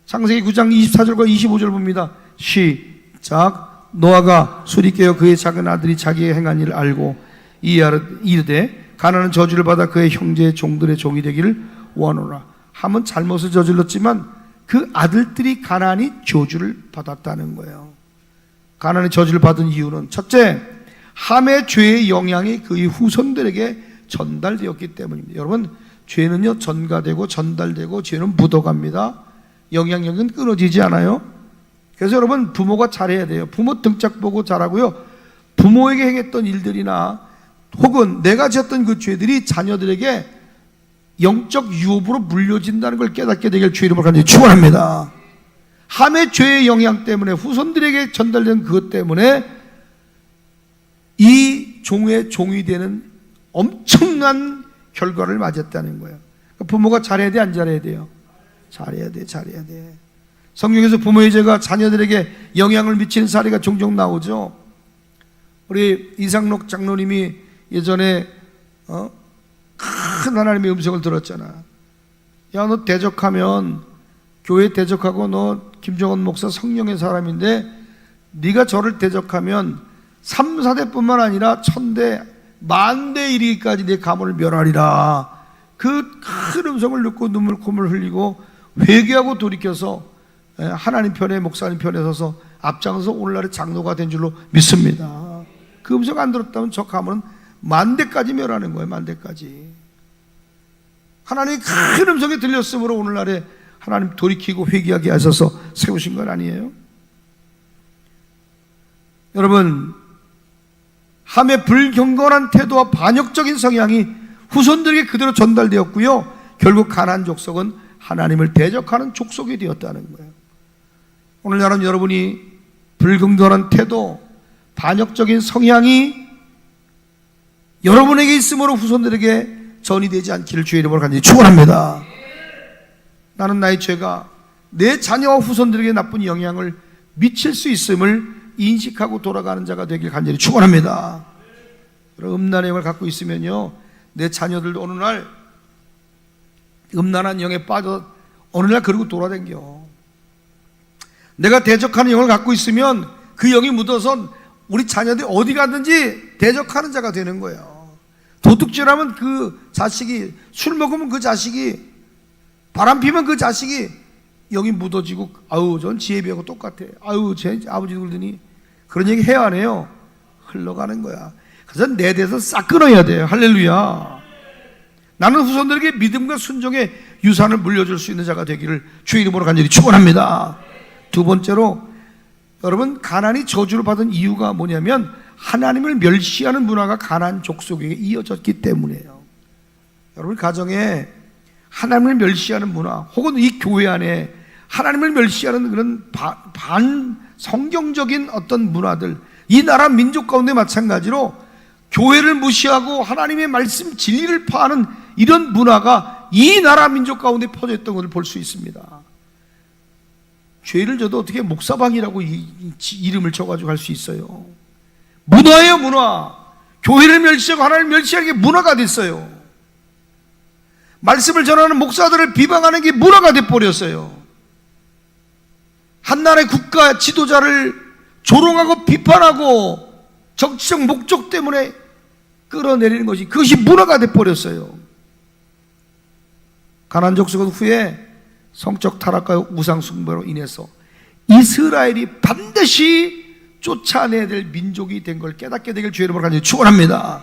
창세기 9장 24절과 25절 봅니다. 시작. 노아가 술이 깨어 그의 작은 아들이 자기의 행한 일을 알고 이르되 가나안은 저주를 받아 그의 형제의 종들의 종이 되기를 원하노라. 함은 잘못을 저질렀지만 그 아들들이 가나안이 저주를 받았다는 거예요. 가나안이 저주를 받은 이유는 첫째, 함의 죄의 영향이 그의 후손들에게 전달되었기 때문입니다. 여러분, 죄는요 전가되고 전달되고 죄는 묻어갑니다. 영향력은 끊어지지 않아요. 그래서 여러분, 부모가 잘해야 돼요. 부모 등짝 보고 잘하고요, 부모에게 행했던 일들이나 혹은 내가 지었던 그 죄들이 자녀들에게 영적 유업으로 물려진다는 걸 깨닫게 되길 주의 이름으로 간절히 축원합니다. 함의 죄의 영향 때문에 후손들에게 전달된 그것 때문에 이 종의 종이 되는 엄청난 결과를 맞았다는 거예요. 부모가 잘해야 돼, 안 잘해야 돼요? 잘해야 돼, 잘해야 돼. 성경에서 부모의 죄가 자녀들에게 영향을 미치는 사례가 종종 나오죠. 우리 이상록 장로님이 예전에 큰 하나님의 음성을 들었잖아. 야, 너 대적하면, 교회 대적하고 너 김정은 목사 성령의 사람인데 네가 저를 대적하면 3, 4대뿐만 아니라 1000대, 만대 이르기까지 내 가문을 멸하리라. 그 큰 음성을 듣고 눈물콧물 흘리고 회개하고 돌이켜서 하나님 편에, 목사님 편에 서서 앞장서 오늘날의 장로가 된 줄로 믿습니다. 그 음성 안 들었다면 저 가문은 만대까지 멸하는 거예요. 만대까지. 하나님의 큰 음성이 들렸으므로 오늘날에 하나님 돌이키고 회개하게 하셔서 세우신 건 아니에요? 여러분, 함의 불경건한 태도와 반역적인 성향이 후손들에게 그대로 전달되었고요, 결국 가나안 족속은 하나님을 대적하는 족속이 되었다는 거예요. 오늘날은 여러분이 불경건한 태도, 반역적인 성향이 여러분에게 있으므로 후손들에게 전이 되지 않기를 주의 이름으로 간절히 축원합니다. 나는 나의 죄가 내 자녀와 후손들에게 나쁜 영향을 미칠 수 있음을 인식하고 돌아가는 자가 되길 간절히 축원합니다. 음란의 영을 갖고 있으면요, 내 자녀들도 어느 날 음란한 영에 빠져 어느 날 그러고 돌아다녀. 내가 대적하는 영을 갖고 있으면 그 영이 묻어서 우리 자녀들이 어디 가든지 대적하는 자가 되는 거예요. 도둑질하면 그 자식이, 술 먹으면 그 자식이, 바람 피면 그 자식이 영이 묻어지고, 아우 전 지혜비하고 똑같아, 아우 제 아버지 그러더니, 그런 얘기 해야 안 해요? 흘러가는 거야. 그래서 내 대에서 싹 끊어야 돼요. 할렐루야. 나는 후손들에게 믿음과 순종의 유산을 물려줄 수 있는 자가 되기를 주의 이름으로 간절히 축원합니다. 두 번째로, 여러분, 가나안이 저주를 받은 이유가 뭐냐면 하나님을 멸시하는 문화가 가나안 족속에게 이어졌기 때문이에요. 여러분, 가정에 하나님을 멸시하는 문화, 혹은 이 교회 안에 하나님을 멸시하는 그런 반성경적인 어떤 문화들, 이 나라 민족 가운데 마찬가지로 교회를 무시하고 하나님의 말씀 진리를 파하는 이런 문화가 이 나라 민족 가운데 퍼져있던 것을 볼 수 있습니다. 죄를 져도 어떻게 목사방이라고 이름을 쳐가지고 할 수 있어요? 문화예요, 문화. 교회를 멸시하고 하나님을 멸시하는 게 문화가 됐어요. 말씀을 전하는 목사들을 비방하는 게 문화가 돼버렸어요. 한 나라의 국가 지도자를 조롱하고 비판하고 정치적 목적 때문에 끌어내리는 것이, 그것이 문화가 돼버렸어요. 가나안 족속은 후에 성적 타락과 우상 숭배로 인해서 이스라엘이 반드시 쫓아내야 될 민족이 된 걸 깨닫게 되길 주의 이름으로 간절히 축원합니다.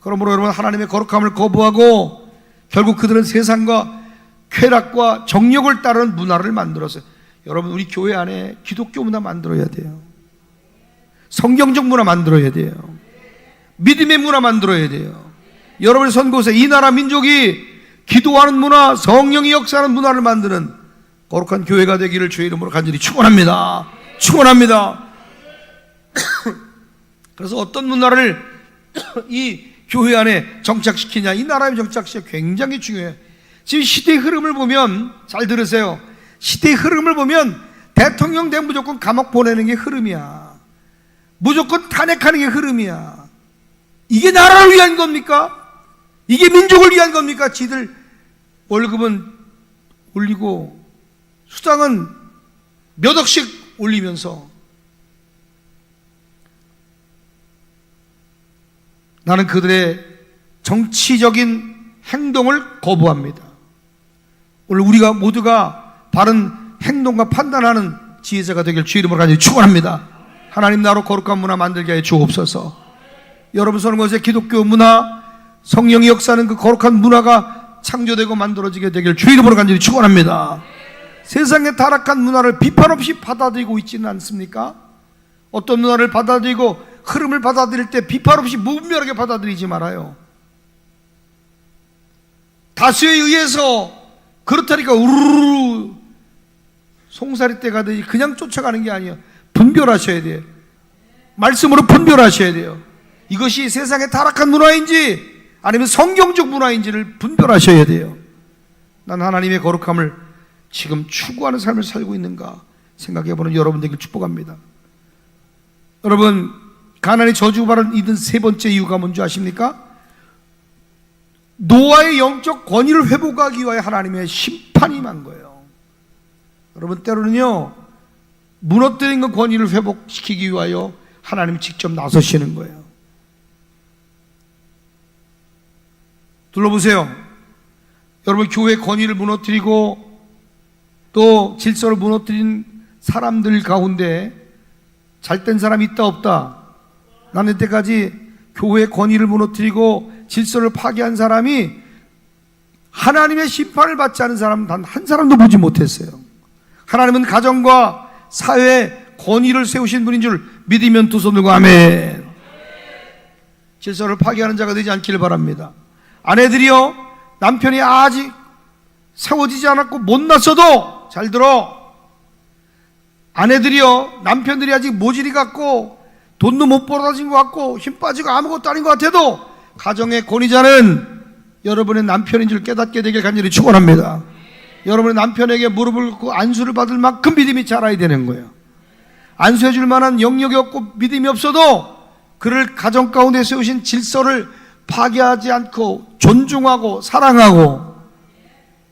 그러므로 여러분, 하나님의 거룩함을 거부하고 결국 그들은 세상과 쾌락과 정욕을 따르는 문화를 만들었어요. 여러분, 우리 교회 안에 기독교 문화 만들어야 돼요. 성경적 문화 만들어야 돼요. 믿음의 문화 만들어야 돼요. 여러분의 선곳에 이 나라 민족이 기도하는 문화, 성령이 역사하는 문화를 만드는 거룩한 교회가 되기를 주의 이름으로 간절히 축원합니다. 축원합니다. 그래서 어떤 문화를 이 교회 안에 정착시키냐, 이 나라에 정착시키냐 굉장히 중요해요. 지금 시대의 흐름을 보면, 잘 들으세요, 시대의 흐름을 보면 대통령 되면 무조건 감옥 보내는 게 흐름이야. 무조건 탄핵하는 게 흐름이야. 이게 나라를 위한 겁니까? 이게 민족을 위한 겁니까? 지들 월급은 올리고 수당은 몇 억씩 올리면서 나는 그들의 정치적인 행동을 거부합니다. 오늘 우리가 모두가 바른 행동과 판단하는 지혜자가 되길 주 이름으로 간절히 축원합니다. 하나님 나로 거룩한 문화 만들게 해 주옵소서. 여러분 사는 곳에 기독교 문화, 성령이 역사하는 그 거룩한 문화가 창조되고 만들어지게 되길 주 이름으로 간절히 축원합니다. 세상의 타락한 문화를 비판 없이 받아들이고 있지는 않습니까? 어떤 문화를 받아들이고 흐름을 받아들일 때 비판 없이 무분별하게 받아들이지 말아요. 다수에 의해서 그렇다니까 우르르 송사리 때 가듯이 그냥 쫓아가는 게 아니에요. 분별하셔야 돼요. 말씀으로 분별하셔야 돼요. 이것이 세상의 타락한 문화인지 아니면 성경적 문화인지를 분별하셔야 돼요. 난 하나님의 거룩함을 지금 추구하는 삶을 살고 있는가 생각해보는 여러분 되길 축복합니다. 여러분, 가나안의 저주받은 이든 세 번째 이유가 뭔지 아십니까? 노아의 영적 권위를 회복하기 위하여 하나님의 심판이 임한 거예요. 여러분, 때로는요 무너뜨린 그 권위를 회복시키기 위하여 하나님이 직접 나서시는 거예요. 둘러보세요. 여러분, 교회 권위를 무너뜨리고 또 질서를 무너뜨린 사람들 가운데 잘된 사람이 있다 없다? 나는 이때까지 교회 권위를 무너뜨리고 질서를 파괴한 사람이 하나님의 심판을 받지 않은 사람 단 한 사람도 보지 못했어요. 하나님은 가정과 사회에 권위를 세우신 분인 줄 믿으면 두 손 들고 아멘. 질서를 파괴하는 자가 되지 않기를 바랍니다. 아내들이요, 남편이 아직 세워지지 않았고 못났어도, 잘 들어, 아내들이요, 남편들이 아직 모질이 같고 돈도 못 벌어진 것 같고 힘 빠지고 아무것도 아닌 것 같아도 가정의 권위자는 여러분의 남편인 줄 깨닫게 되길 간절히 축원합니다. 여러분의 남편에게 무릎을 꿇고 안수를 받을 만큼 믿음이 자라야 되는 거예요. 안수해 줄 만한 영역이 없고 믿음이 없어도 그를 가정 가운데 세우신 질서를 파괴하지 않고 존중하고 사랑하고,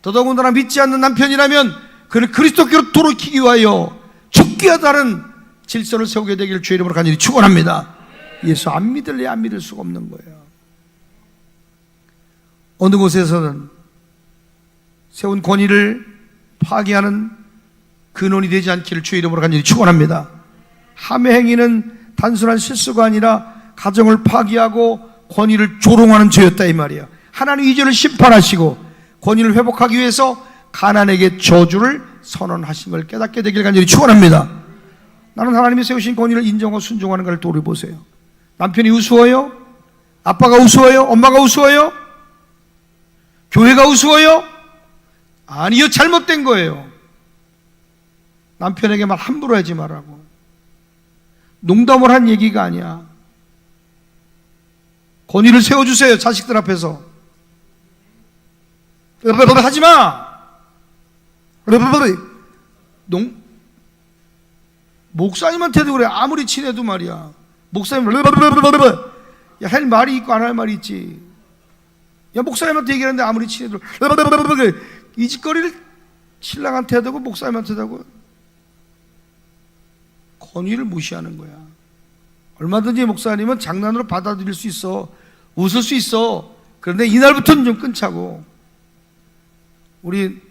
더더군다나 믿지 않는 남편이라면 그를 그리스도께로 돌이키기 위하여 죽기와 다른 질서를 세우게 되기를 주의 이름으로 간절히 축원합니다. 예수 안 믿을래 안 믿을 수가 없는 거예요. 어느 곳에서는 세운 권위를 파괴하는 근원이 되지 않기를 주의 이름으로 간절히 축원합니다. 함의 행위는 단순한 실수가 아니라 가정을 파괴하고 권위를 조롱하는 죄였다 이 말이야. 하나님 이 죄를 심판하시고 권위를 회복하기 위해서 가나안에게 저주를 선언하신 걸 깨닫게 되길 간절히 축원합니다. 나는 하나님이 세우신 권위를 인정하고 순종하는 걸 돌아보세요. 남편이 우스워요? 아빠가 우스워요? 엄마가 우스워요? 교회가 우스워요? 아니요, 잘못된 거예요. 남편에게 말 함부로 하지 말라고. 농담을 한 얘기가 아니야. 권위를 세워주세요, 자식들 앞에서. 하지 마! 목사님한테도 그래. 아무리 친해도 말이야. 목사님 야, 할 말이 있고 안 할 말이 있지. 야, 목사님한테 얘기하는데 아무리 친해도 이 짓거리를 신랑한테 하고 목사님한테 하고 권위를 무시하는 거야. 얼마든지 목사님은 장난으로 받아들일 수 있어. 웃을 수 있어. 그런데 이날부터는 좀 끊자고. 우리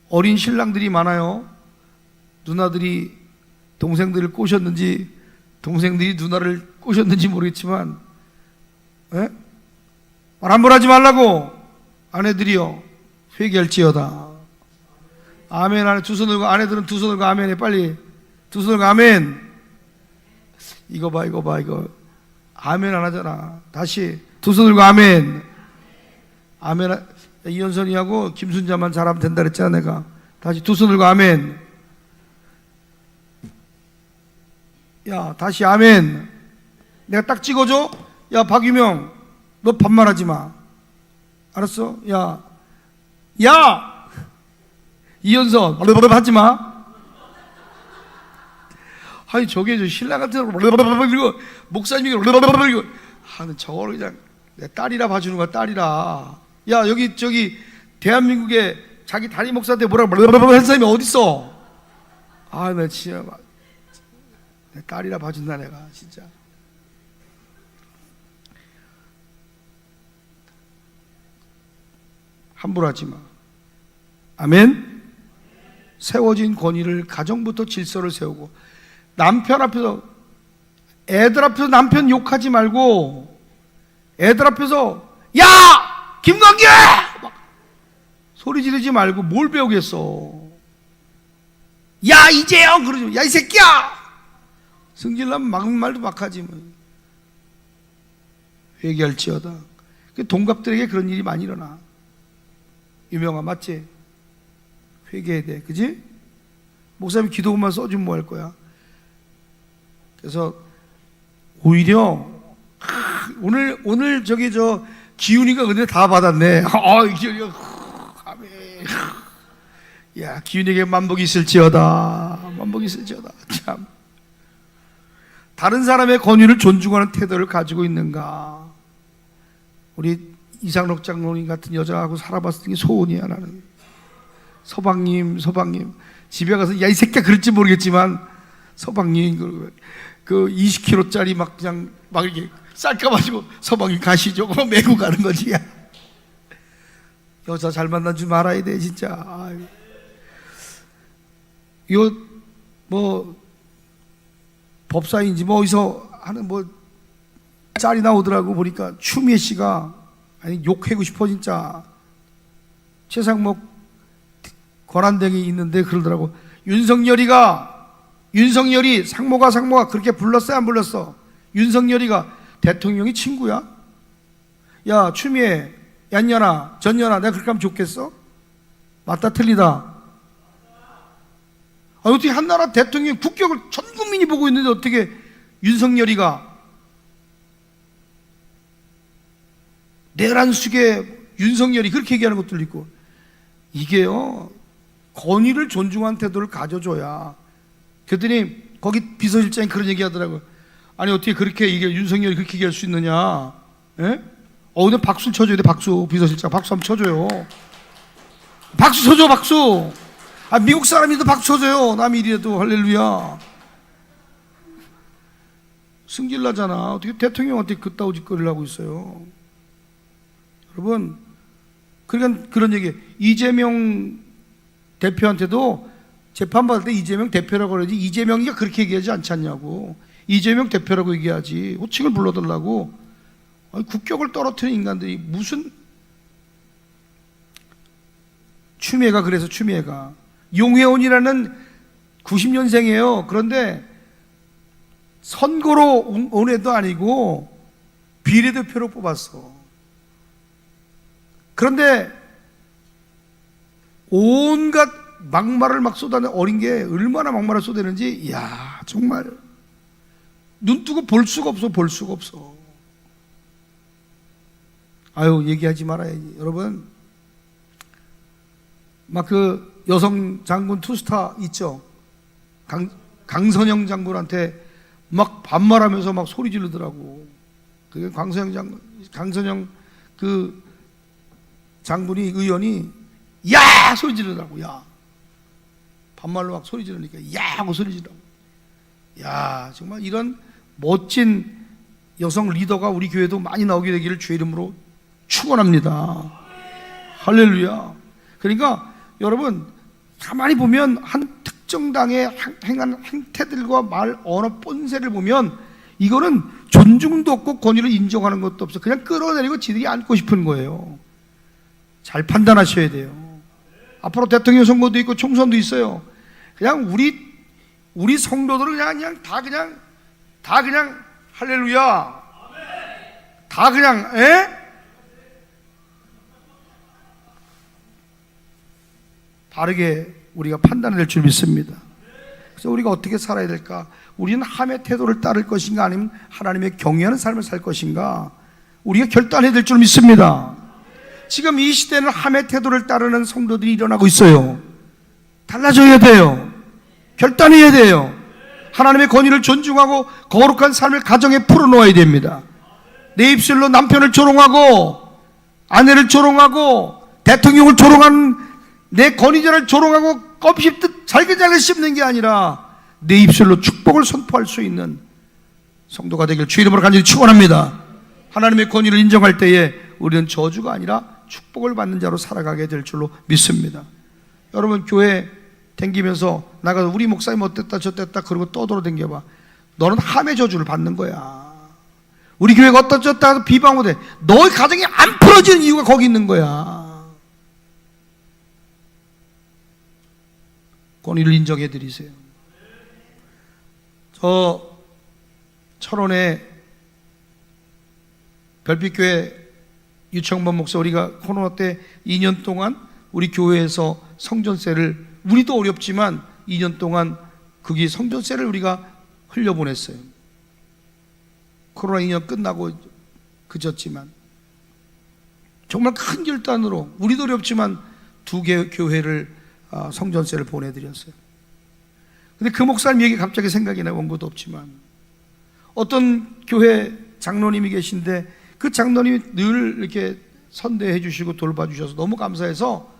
어린 신랑들이 많아요. 누나들이 동생들을 꼬셨는지 동생들이 누나를 꼬셨는지 모르겠지만, 말 함부로 하지 말라고. 아내들이요, 회개할지어다. 아멘. 안에 두 손 들고, 아내들은 두 손 들고 아멘해. 빨리 두 손 들고 아멘. 이거 봐 이거 아멘 안 하잖아. 다시 두 손 들고 아멘. 아멘. 이현선이하고 김순자만 잘하면 된다 그랬잖아 내가. 다시 두 손 들고 아멘. 야, 다시 아멘. 내가 딱 찍어줘. 야, 박유명, 너 반말하지 마. 알았어? 야, 이현선, 하지 마. 아니, 저게 저 신랑한테 그리고 목사님이 그리고 저걸 그냥 내 딸이라 봐주는 거야. 딸이라. 야, 여기 저기 대한민국에 자기 담임 목사한테 뭐라고 한 사람이 어딨어? 아, 나 진짜 내 딸이라 봐준다 내가 진짜. 함부로 하지 마. 아멘. 세워진 권위를 가정부터 질서를 세우고, 남편 앞에서, 애들 앞에서 남편 욕하지 말고, 애들 앞에서 야 김광규 막 소리 지르지 말고 뭘 배우겠어. 야 이재영 그러지 마. 야 이 새끼야. 승질나면 막는 말도 막 하지 뭐. 회개할지어다. 동갑들에게 그런 일이 많이 일어나. 유명한 맞지? 회개해야 돼. 그지? 목사님 기도만 써주면 뭐 할 거야? 그래서 오히려 오늘 저기 저 기훈이가 은혜 다 받았네. 아멘. 야 기훈이에게 만복이 있을지어다. 만복이 있을지어다. 참. 다른 사람의 권위를 존중하는 태도를 가지고 있는가? 우리 이상록 장로님 같은 여자하고 살아봤을 때 소원이야 나는. 서방님 집에 가서 야 이 새끼야 그럴지 모르겠지만 서방님 그 20kg짜리 막 그냥 막 이렇게 쌀까 가지고 서방님 가시죠. 그거 메고 가는 거지. 야. 여자 잘 만난 줄 알아야 돼 진짜. 아유. 이거 뭐 법사인지 뭐 어디서 하는 뭐 짤이 나오더라고. 보니까 추미애 씨가 아니 욕하고 싶어 진짜. 최상목 권한대행이 있는데 그러더라고. 윤석열이 상모가 그렇게 불렀어요 안 불렀어? 윤석열이가 대통령이 친구야? 야 추미애 얀년아 전년아 내가 그렇게 하면 좋겠어? 맞다 틀리다? 어떻게 한나라 대통령 국격을 전 국민이 보고 있는데 어떻게 윤석열이가 내란숙의 윤석열이 그렇게 얘기하는 것들도 있고. 이게요 권위를 존중한 태도를 가져줘야. 그랬더니 거기 비서실장이 그런 얘기 하더라고요. 아니 어떻게 그렇게 이게 윤석열이 그렇게 얘기할 수 있느냐. 예? 근데 박수를 쳐줘야 돼. 박수. 비서실장 박수 한번 쳐줘요. 박수 쳐줘 박수. 미국 사람이도 박수 쳐줘요. 남이 이래도. 할렐루야. 승질나잖아. 어떻게 대통령한테 그따위 짓거리를 하고 있어요. 여러분 그러니까 그런 얘기. 이재명 대표한테도 재판받을 때 이재명 대표라고 그러지 이재명이가 그렇게 얘기하지 않지 않냐고. 이재명 대표라고 얘기하지 호칭을 불러달라고. 국격을 떨어뜨린 인간들이 무슨. 추미애가 그래서 추미애가 용혜원이라는 90년생이에요 그런데 선거로 온 애도 아니고 비례대표로 뽑았어. 그런데 온갖 막말을 막 쏟아내. 어린 게 얼마나 막말을 쏟아내는지. 이야 정말 눈 뜨고 볼 수가 없어. 아유 얘기하지 말아야지. 여러분 막 그 여성 장군 투스타 있죠. 강선영 장군한테 막 반말하면서 막 소리 지르더라고. 그게 강선영 그 장군이 의원이 야 소리 지르더라고. 야 반말로 막 소리 지르니까 야 하고 소리 지르더라고. 야 정말 이런 멋진 여성 리더가 우리 교회도 많이 나오게 되기를 주의 이름으로 축원합니다. 할렐루야. 그러니까 여러분 가만히 보면 한 특정 당의 행한 행태들과 말 언어 본세를 보면 이거는 존중도 없고 권위를 인정하는 것도 없어. 그냥 끌어내리고 지들이 안고 싶은 거예요. 잘 판단하셔야 돼요. 앞으로 대통령 선거도 있고 총선도 있어요. 그냥 우리 성도들은 다 그냥 할렐루야. 다 그냥 바르게 우리가 판단해야 될 줄 믿습니다. 그래서 우리가 어떻게 살아야 될까? 우리는 함의 태도를 따를 것인가 아니면 하나님의 경외하는 삶을 살 것인가? 우리가 결단해야 될 줄 믿습니다. 지금 이 시대는 함의 태도를 따르는 성도들이 일어나고 있어요. 달라져야 돼요. 결단해야 돼요. 하나님의 권위를 존중하고 거룩한 삶을 가정에 풀어놓아야 됩니다. 내 입술로 남편을 조롱하고 아내를 조롱하고 대통령을 조롱하는 내 권위자를 조롱하고 껌 씹듯 잘게 씹는 게 아니라 내 입술로 축복을 선포할 수 있는 성도가 되길 주 이름으로 간절히 축원합니다. 하나님의 권위를 인정할 때에 우리는 저주가 아니라 축복을 받는 자로 살아가게 될 줄로 믿습니다. 여러분, 교회 댕기면서 나가서 우리 목사님 어땠다 저땠다 그러고 떠돌아댕겨봐. 너는 함의 저주를 받는 거야. 우리 교회가 어떻다 해서 비방 못해. 너의 가정이 안 풀어지는 이유가 거기 있는 거야. 권위를 인정해 드리세요. 저 철원에 별빛교회 유청범 목사, 우리가 코로나 때 2년 동안 우리 교회에서 성전세를, 우리도 어렵지만 2년 동안 거기 성전세를 우리가 흘려보냈어요. 코로나 2년 끝나고 그쳤지만 정말 큰 결단으로, 우리도 어렵지만 2개 교회를 성전세를 보내드렸어요. 근데 그 목사님 얘기 갑자기 생각이 나요. 원고도 없지만 어떤 교회 장로님이 계신데 그 장로님이 늘 이렇게 선대해 주시고 돌봐주셔서 너무 감사해서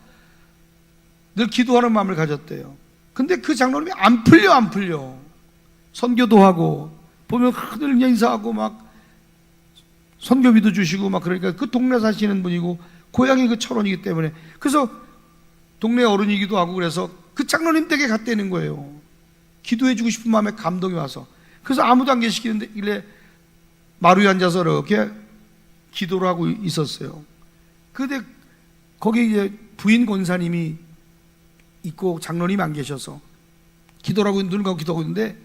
늘 기도하는 마음을 가졌대요. 근데 그 장로님이 안 풀려. 선교도 하고 보면 늘 인사하고 막 선교비도 주시고 막, 그러니까 그 동네 사시는 분이고 고향이 그 철원이기 때문에, 그래서 동네 어른이기도 하고, 그래서 그 장로님 댁에 갔다는 거예요. 기도해 주고 싶은 마음에 감동이 와서. 그래서 아무도 안 계시길래 이래 마루에 앉아서 이렇게 기도를 하고 있었어요. 근데 거기 이제 부인 권사님이 있고 장로님이 안 계셔서 기도를 하고 눈을 감고 기도하고 있는데,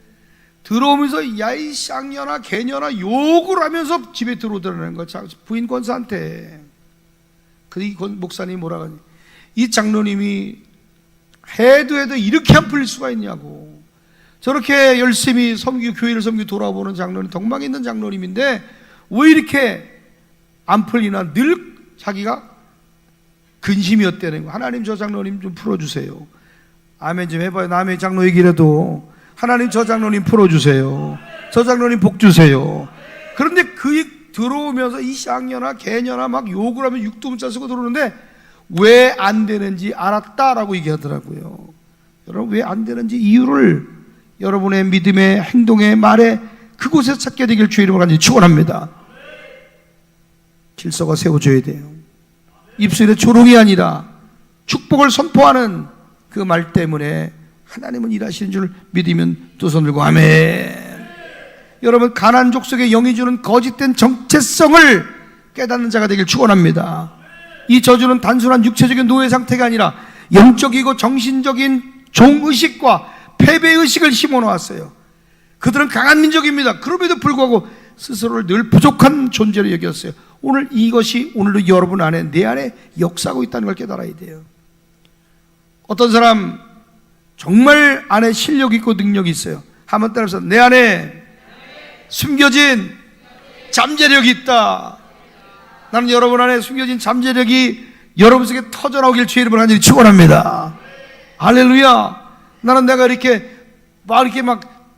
들어오면서 야이 쌍년아 개년아 욕을 하면서 집에 들어오더라는 거야, 부인 권사한테. 그 목사님이 뭐라 하니, 이 장로님이 해도 이렇게 안 풀릴 수가 있냐고. 저렇게 열심히 교회를 섬기고 돌아보는 장로님, 덕망에 있는 장로님인데 왜 이렇게 안 풀리나. 늘 자기가 근심이었다는 거야. 하나님 저 장로님 좀 풀어주세요. 아멘 좀 해봐요. 남의 장로 얘기라도 하나님 저 장로님 풀어주세요. 저 장로님 복 주세요. 그런데 그 들어오면서 이 쌍년아 개년아 막 욕을 하면 육두문자 쓰고 들어오는데 왜 안 되는지 알았다라고 얘기하더라고요. 여러분, 왜 안 되는지 이유를 여러분의 믿음의 행동의 말에 그곳에서 찾게 되길 주의 이름으로 간절히 축원합니다. 질서가 세워져야 돼요. 입술의 조롱이 아니라 축복을 선포하는 그 말 때문에 하나님은 일하시는 줄 믿으면 두 손 들고 아멘. 여러분, 가나안 족속의 영이 주는 거짓된 정체성을 깨닫는 자가 되길 축원합니다. 이 저주는 단순한 육체적인 노예 상태가 아니라 영적이고 정신적인 종의식과 패배의식을 심어놓았어요. 그들은 강한 민족입니다. 그럼에도 불구하고 스스로를 늘 부족한 존재로 여겼어요. 오늘 이것이 오늘도 여러분 안에, 내 안에 역사하고 있다는 걸 깨달아야 돼요. 어떤 사람 정말 안에 실력 있고 능력이 있어요. 한번 따라서 내 안에 숨겨진 잠재력이 있다. 나는 여러분 안에 숨겨진 잠재력이 여러분 속에 터져나오길 주의 이름으로 간절히 축원합니다. 할렐루야. 나는 내가 이렇게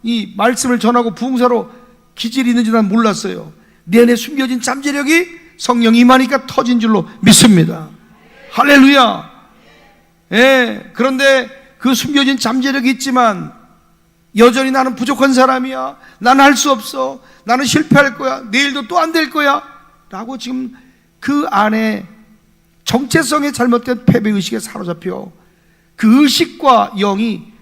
이 말씀을 전하고 부흥사로 기질이 있는지 난 몰랐어요. 내 안에 숨겨진 잠재력이 성령 임하니까 터진 줄로 믿습니다. 할렐루야. 예. 그런데 그 숨겨진 잠재력이 있지만 여전히 나는 부족한 사람이야. 나는 할 수 없어. 나는 실패할 거야. 내일도 또 안 될 거야. 라고 지금 그 안에 정체성의 잘못된 패배의식에 사로잡혀 그 의식과 영이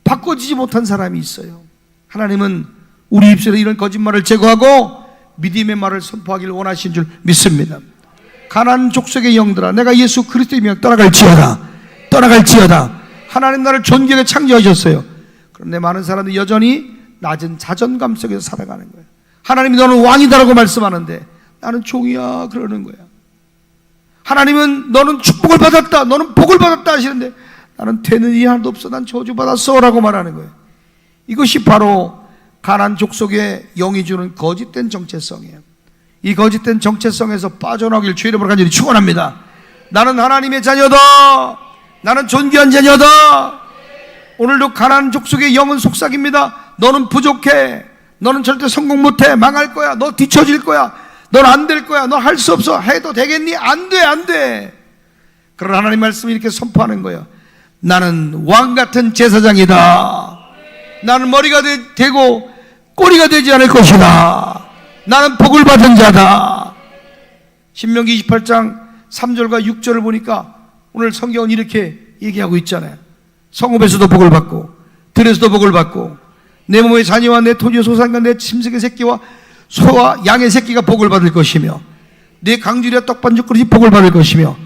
바꿔지지 못한 사람이 있어요. 하나님은 우리 입술에 이런 거짓말을 제거하고 믿음의 말을 선포하기를 원하신 줄 믿습니다. 가나안 족속의 영들아, 내가 예수 그리스도의 이름으로 떠나갈지어다. 하나님 나를 존귀하게 창조하셨어요. 그런데 많은 사람들이 여전히 낮은 자존감 속에서 살아가는 거예요. 하나님이 너는 왕이다라고 말씀하는데 나는 종이야 그러는 거야. 하나님은 너는 축복을 받았다, 너는 복을 받았다 하시는데 나는 되는 일이 하나도 없어, 난 저주받았어 라고 말하는 거예요. 이것이 바로 가나안 족속의 영이 주는 거짓된 정체성이에요. 이 거짓된 정체성에서 빠져나오길 주의 이름으로 간절히 축원합니다. 나는 하나님의 자녀다. 나는 존귀한 자녀다. 오늘도 가나안 족속의 영은 속삭입니다. 너는 부족해. 너는 절대 성공 못해. 망할 거야. 너 뒤처질 거야. 넌 안 될 거야. 너 할 수 없어. 해도 되겠니? 안 돼, 안 돼. 그러나 하나님 말씀이 이렇게 선포하는 거예요. 나는 왕 같은 제사장이다. 나는 머리가 되고 꼬리가 되지 않을 것이다. 나는 복을 받은 자다. 신명기 28장 3절과 6절을 보니까 오늘 성경은 이렇게 얘기하고 있잖아요. 성읍에서도 복을 받고 들에서도 복을 받고 내 몸의 자녀와 내 토지의 소산과 내 짐승의 새끼와 소와 양의 새끼가 복을 받을 것이며 내 강줄이와 떡반죽 그릇이 복을 받을 것이며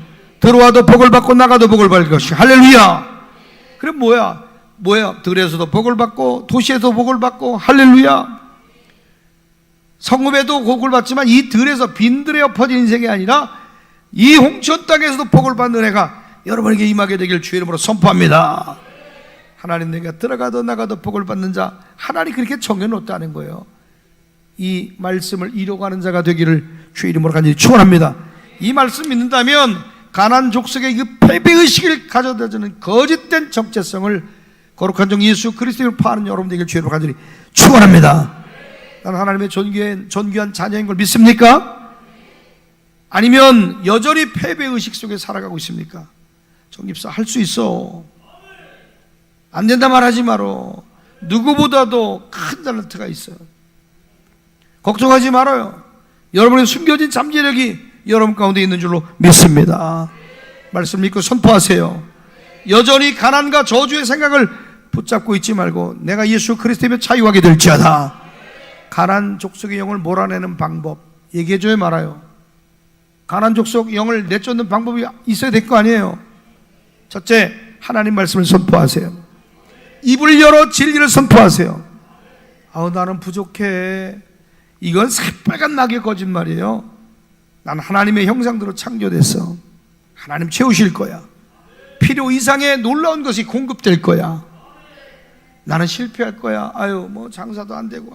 들어와도 복을 받고 나가도 복을 받을 것이며 할렐루야. 그럼 뭐야? 들에서도 복을 받고 도시에도 복을 받고 할렐루야. 성읍에도 복을 받지만 이 들에서 빈들에 엎어진 인생이 아니라 이 홍천 땅에서도 복을 받는 은혜가 여러분에게 임하게 되길 주의 이름으로 선포합니다. 하나님 내가 들어가도 나가도 복을 받는 자, 하나님 그렇게 정해놓았다는 거예요. 이 말씀을 이뤄가는 자가 되기를 주의 이름으로 간절히 축원합니다. 이 말씀 믿는다면 가나안 족속의 그 패배의식을 가져다주는 거짓된 정체성을 거룩한 종 예수 그리스도를 파하는 여러분 되기를 주의 이름으로 간절히 축원합니다. 나는 하나님의 존귀한 자녀인 걸 믿습니까? 아니면 여전히 패배의식 속에 살아가고 있습니까? 정립사 할 수 있어. 안 된다 말하지 마라. 누구보다도 큰 탤런트가 있어요. 걱정하지 말아요. 여러분의 숨겨진 잠재력이 여러분 가운데 있는 줄로 믿습니다. 말씀 믿고 선포하세요. 여전히 가난과 저주의 생각을 붙잡고 있지 말고 내가 예수 그리스도이며 자유하게 될지어다. 가난 족속의 영을 몰아내는 방법 얘기해줘야 말아요. 가난 족속 영을 내쫓는 방법이 있어야 될 거 아니에요. 첫째, 하나님 말씀을 선포하세요. 입을 열어 진리를 선포하세요. 나는 부족해. 이건 새빨간 낙의 거짓말이에요. 난 하나님의 형상대로 창조됐어. 하나님 채우실 거야. 필요 이상의 놀라운 것이 공급될 거야. 나는 실패할 거야. 장사도 안 되고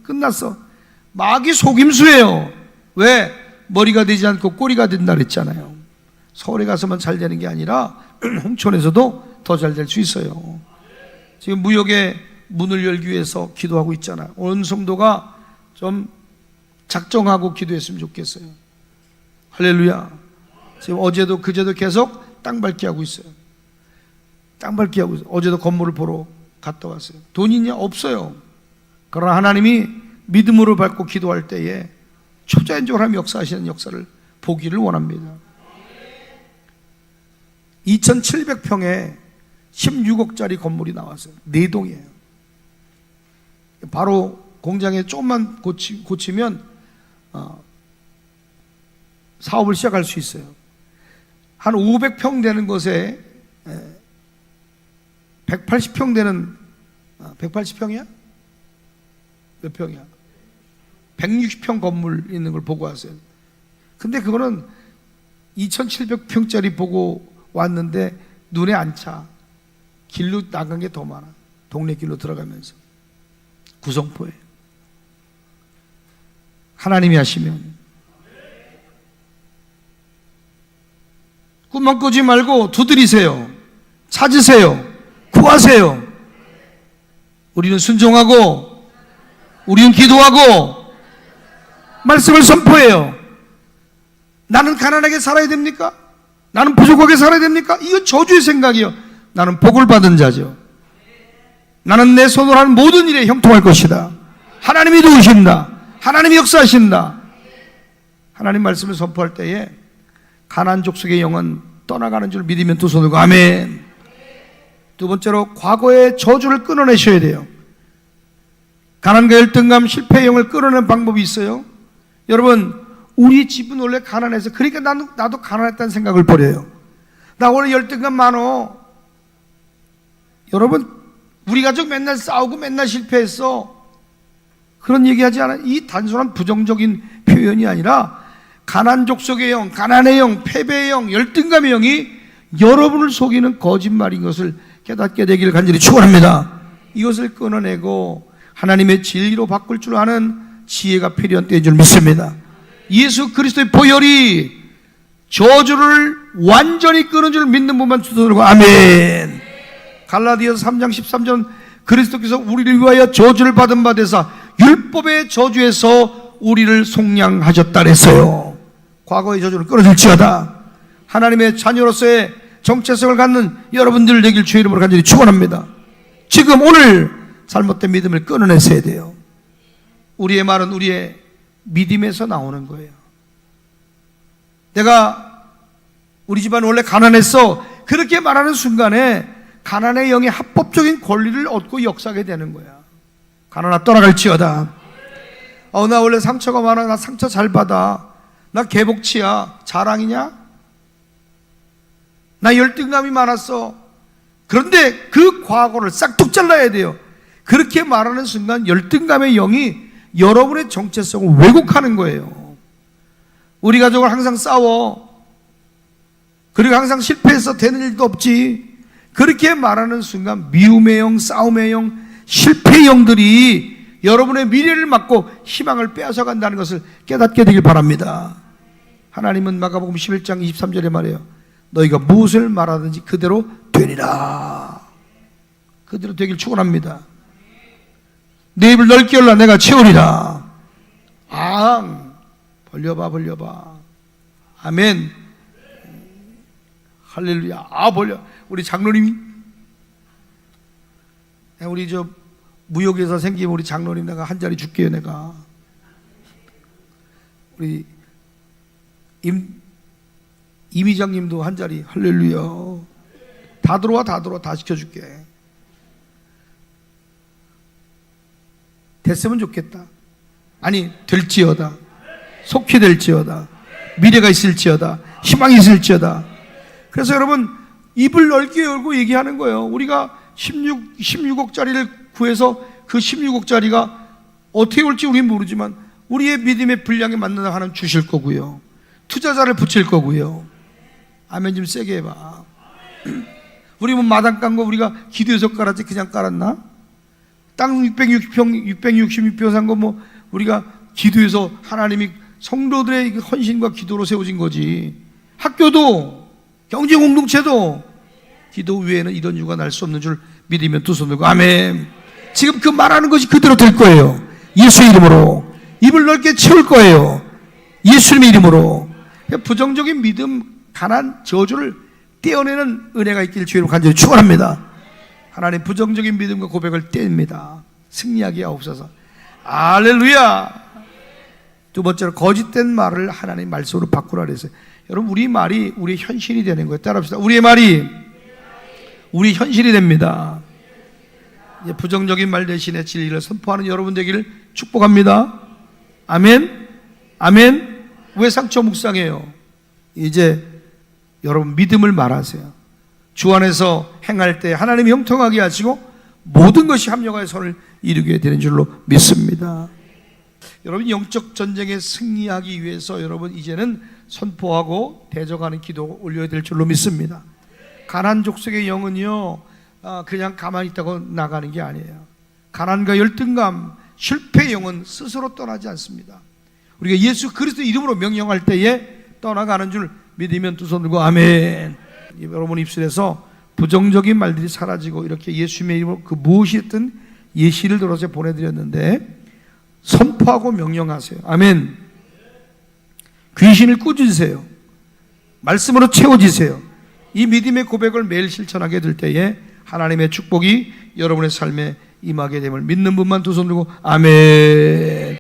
끝났어. 마귀 속임수예요. 왜? 머리가 되지 않고 꼬리가 된다 그랬잖아요. 서울에 가서만 잘 되는 게 아니라 홍천에서도 더 잘 될 수 있어요. 지금 무역의 문을 열기 위해서 기도하고 있잖아요. 온 성도가 좀 작정하고 기도했으면 좋겠어요. 할렐루야. 지금 어제도 그제도 계속 땅 밟기 하고 있어요. 어제도 건물을 보러 갔다 왔어요. 돈 있냐? 없어요. 그러나 하나님이 믿음으로 밟고 기도할 때에 초자연적으로 하나님 역사하시는 역사를 보기를 원합니다. 2700평에 16억짜리 건물이 나왔어요. 4동이에요. 바로 공장에 조금만 고치면 사업을 시작할 수 있어요. 한 500평 되는 것에 180평 되는 180평이야? 몇 평이야? 160평 건물 있는 걸 보고 왔어요. 근데 그거는 2700평짜리 보고 왔는데 눈에 안 차. 길로 나간 게 더 많아. 동네 길로 들어가면서 구성포에 하나님이 하시면 꿈만 꾸지 말고 두드리세요. 찾으세요. 구하세요. 우리는 순종하고 우리는 기도하고 말씀을 선포해요. 나는 가난하게 살아야 됩니까? 나는 부족하게 살아야 됩니까? 이거 저주의 생각이요. 나는 복을 받은 자죠. 나는 내 손으로 하는 모든 일에 형통할 것이다. 하나님이 도우신다. 하나님이 역사하신다. 하나님 말씀을 선포할 때에 가나안 족속의 영은 떠나가는 줄 믿으면 두 손을 들고 아멘. 두 번째로 과거의 저주를 끊어내셔야 돼요. 가난과 열등감, 실패의 영을 끊어내는 방법이 있어요. 여러분, 우리 집은 원래 가난해서 그러니까 나도 가난했다는 생각을 버려요. 나 원래 열등감 많어. 여러분, 우리 가족 맨날 싸우고 맨날 실패했어. 그런 얘기하지 않아요. 이 단순한 부정적인 표현이 아니라 가난 족속의 영, 가난의 영, 패배의 영, 열등감의 영이 여러분을 속이는 거짓말인 것을 깨닫게 되기를 간절히 축원합니다. 이것을 끊어내고 하나님의 진리로 바꿀 줄 아는 지혜가 필요한 때인 줄 믿습니다. 예수 그리스도의 보혈이 저주를 완전히 끊은 줄 믿는 분만 주도록 아멘. 갈라디아서 3장 13절 그리스도께서 우리를 위하여 저주를 받은 바 되사 율법의 저주에서 우리를 속량하셨다 그랬어요. 과거의 저주를 끊어질지어다. 하나님의 자녀로서의 정체성을 갖는 여러분들 되길 주의 이름으로 간절히 축원합니다. 지금 오늘 잘못된 믿음을 끊어내셔야 돼요. 우리의 말은 우리의 믿음에서 나오는 거예요. 내가 우리 집안 원래 가난했어. 그렇게 말하는 순간에 가난의 영의 합법적인 권리를 얻고 역사하게 되는 거야. 가난아 떠나갈지어다. 나 원래 상처가 많아. 나 상처 잘 받아. 나 개복치야. 자랑이냐? 나 열등감이 많았어. 그런데 그 과거를 싹둑 잘라야 돼요. 그렇게 말하는 순간 열등감의 영이 여러분의 정체성을 왜곡하는 거예요. 우리 가족은 항상 싸워. 그리고 항상 실패해서 되는 일도 없지. 그렇게 말하는 순간 미움의 영, 싸움의 영, 실패의 영들이 여러분의 미래를 막고 희망을 빼앗아 간다는 것을 깨닫게 되길 바랍니다. 하나님은 마가복음 11장 23절에 말해요. 너희가 무엇을 말하든지 그대로 되리라. 그대로 되길 축원합니다. 내 입을 넓게 열라 내가 채우리라. 벌려봐. 아멘. 할렐루야. 벌려. 우리 장로님이, 우리 저 무역에서 생기면 우리 장로님 내가 한 자리 줄게요. 내가 우리 임 이장님도 한 자리. 할렐루야. 다 들어와 다 시켜줄게. 됐으면 좋겠다. 아니 될지어다. 속히 될지어다. 미래가 있을지어다. 희망이 있을지어다. 그래서 여러분 입을 넓게 열고 얘기하는 거예요. 우리가 16억짜리를 구해서 그 16억짜리가 어떻게 올지 우리는 모르지만 우리의 믿음의 분량에 맞는 하나님 주실 거고요. 투자자를 붙일 거고요. 아멘 좀 세게 해봐. 우리 뭐 마당 깐 거 우리가 기도해서 깔았지 그냥 깔았나? 땅 666평 산 거 뭐 우리가 기도해서 하나님이 성도들의 헌신과 기도로 세워진 거지. 학교도 경제 공동체도 기도 외에는 이런 이유가 날 수 없는 줄 믿으면 두 손 들고 아멘. 지금 그 말하는 것이 그대로 될 거예요. 예수의 이름으로 입을 넓게 채울 거예요. 예수님의 이름으로. 부정적인 믿음, 가난, 저주를 떼어내는 은혜가 있기를 주의로 간절히 축원합니다. 하나님 부정적인 믿음과 고백을 떼입니다. 승리하게 하옵소서. 할렐루야. 두 번째로 거짓된 말을 하나님 말씀으로 바꾸라 그랬어요. 여러분 우리 말이 우리의 현실이 되는 거예요. 따라합시다. 우리의 말이 우리 현실이 됩니다. 부정적인 말 대신에 진리를 선포하는 여러분 되기를 축복합니다. 아멘. 아멘. 왜 상처 묵상해요? 이제 여러분 믿음을 말하세요. 주 안에서 행할 때 하나님이 형통하게 하시고 모든 것이 합력하여 선을 이루게 되는 줄로 믿습니다. 여러분 영적 전쟁에 승리하기 위해서 여러분 이제는 선포하고 대적하는 기도 올려야 될 줄로 믿습니다. 가난 족속의 영은요 그냥 가만히 있다고 나가는 게 아니에요. 가난과 열등감, 실패의 영은 스스로 떠나지 않습니다. 우리가 예수 그리스도 이름으로 명령할 때에 떠나가는 줄 믿으면 두 손 들고 아멘. 여러분 입술에서 부정적인 말들이 사라지고 이렇게 예수님의 이름으로 그 무엇이든 예시를 들어서 보내드렸는데 선포하고 명령하세요. 아멘. 귀신을 꾸짖으세요. 말씀으로 채워지세요. 이 믿음의 고백을 매일 실천하게 될 때에 하나님의 축복이 여러분의 삶에 임하게 됨을 믿는 분만 두 손 들고 아멘.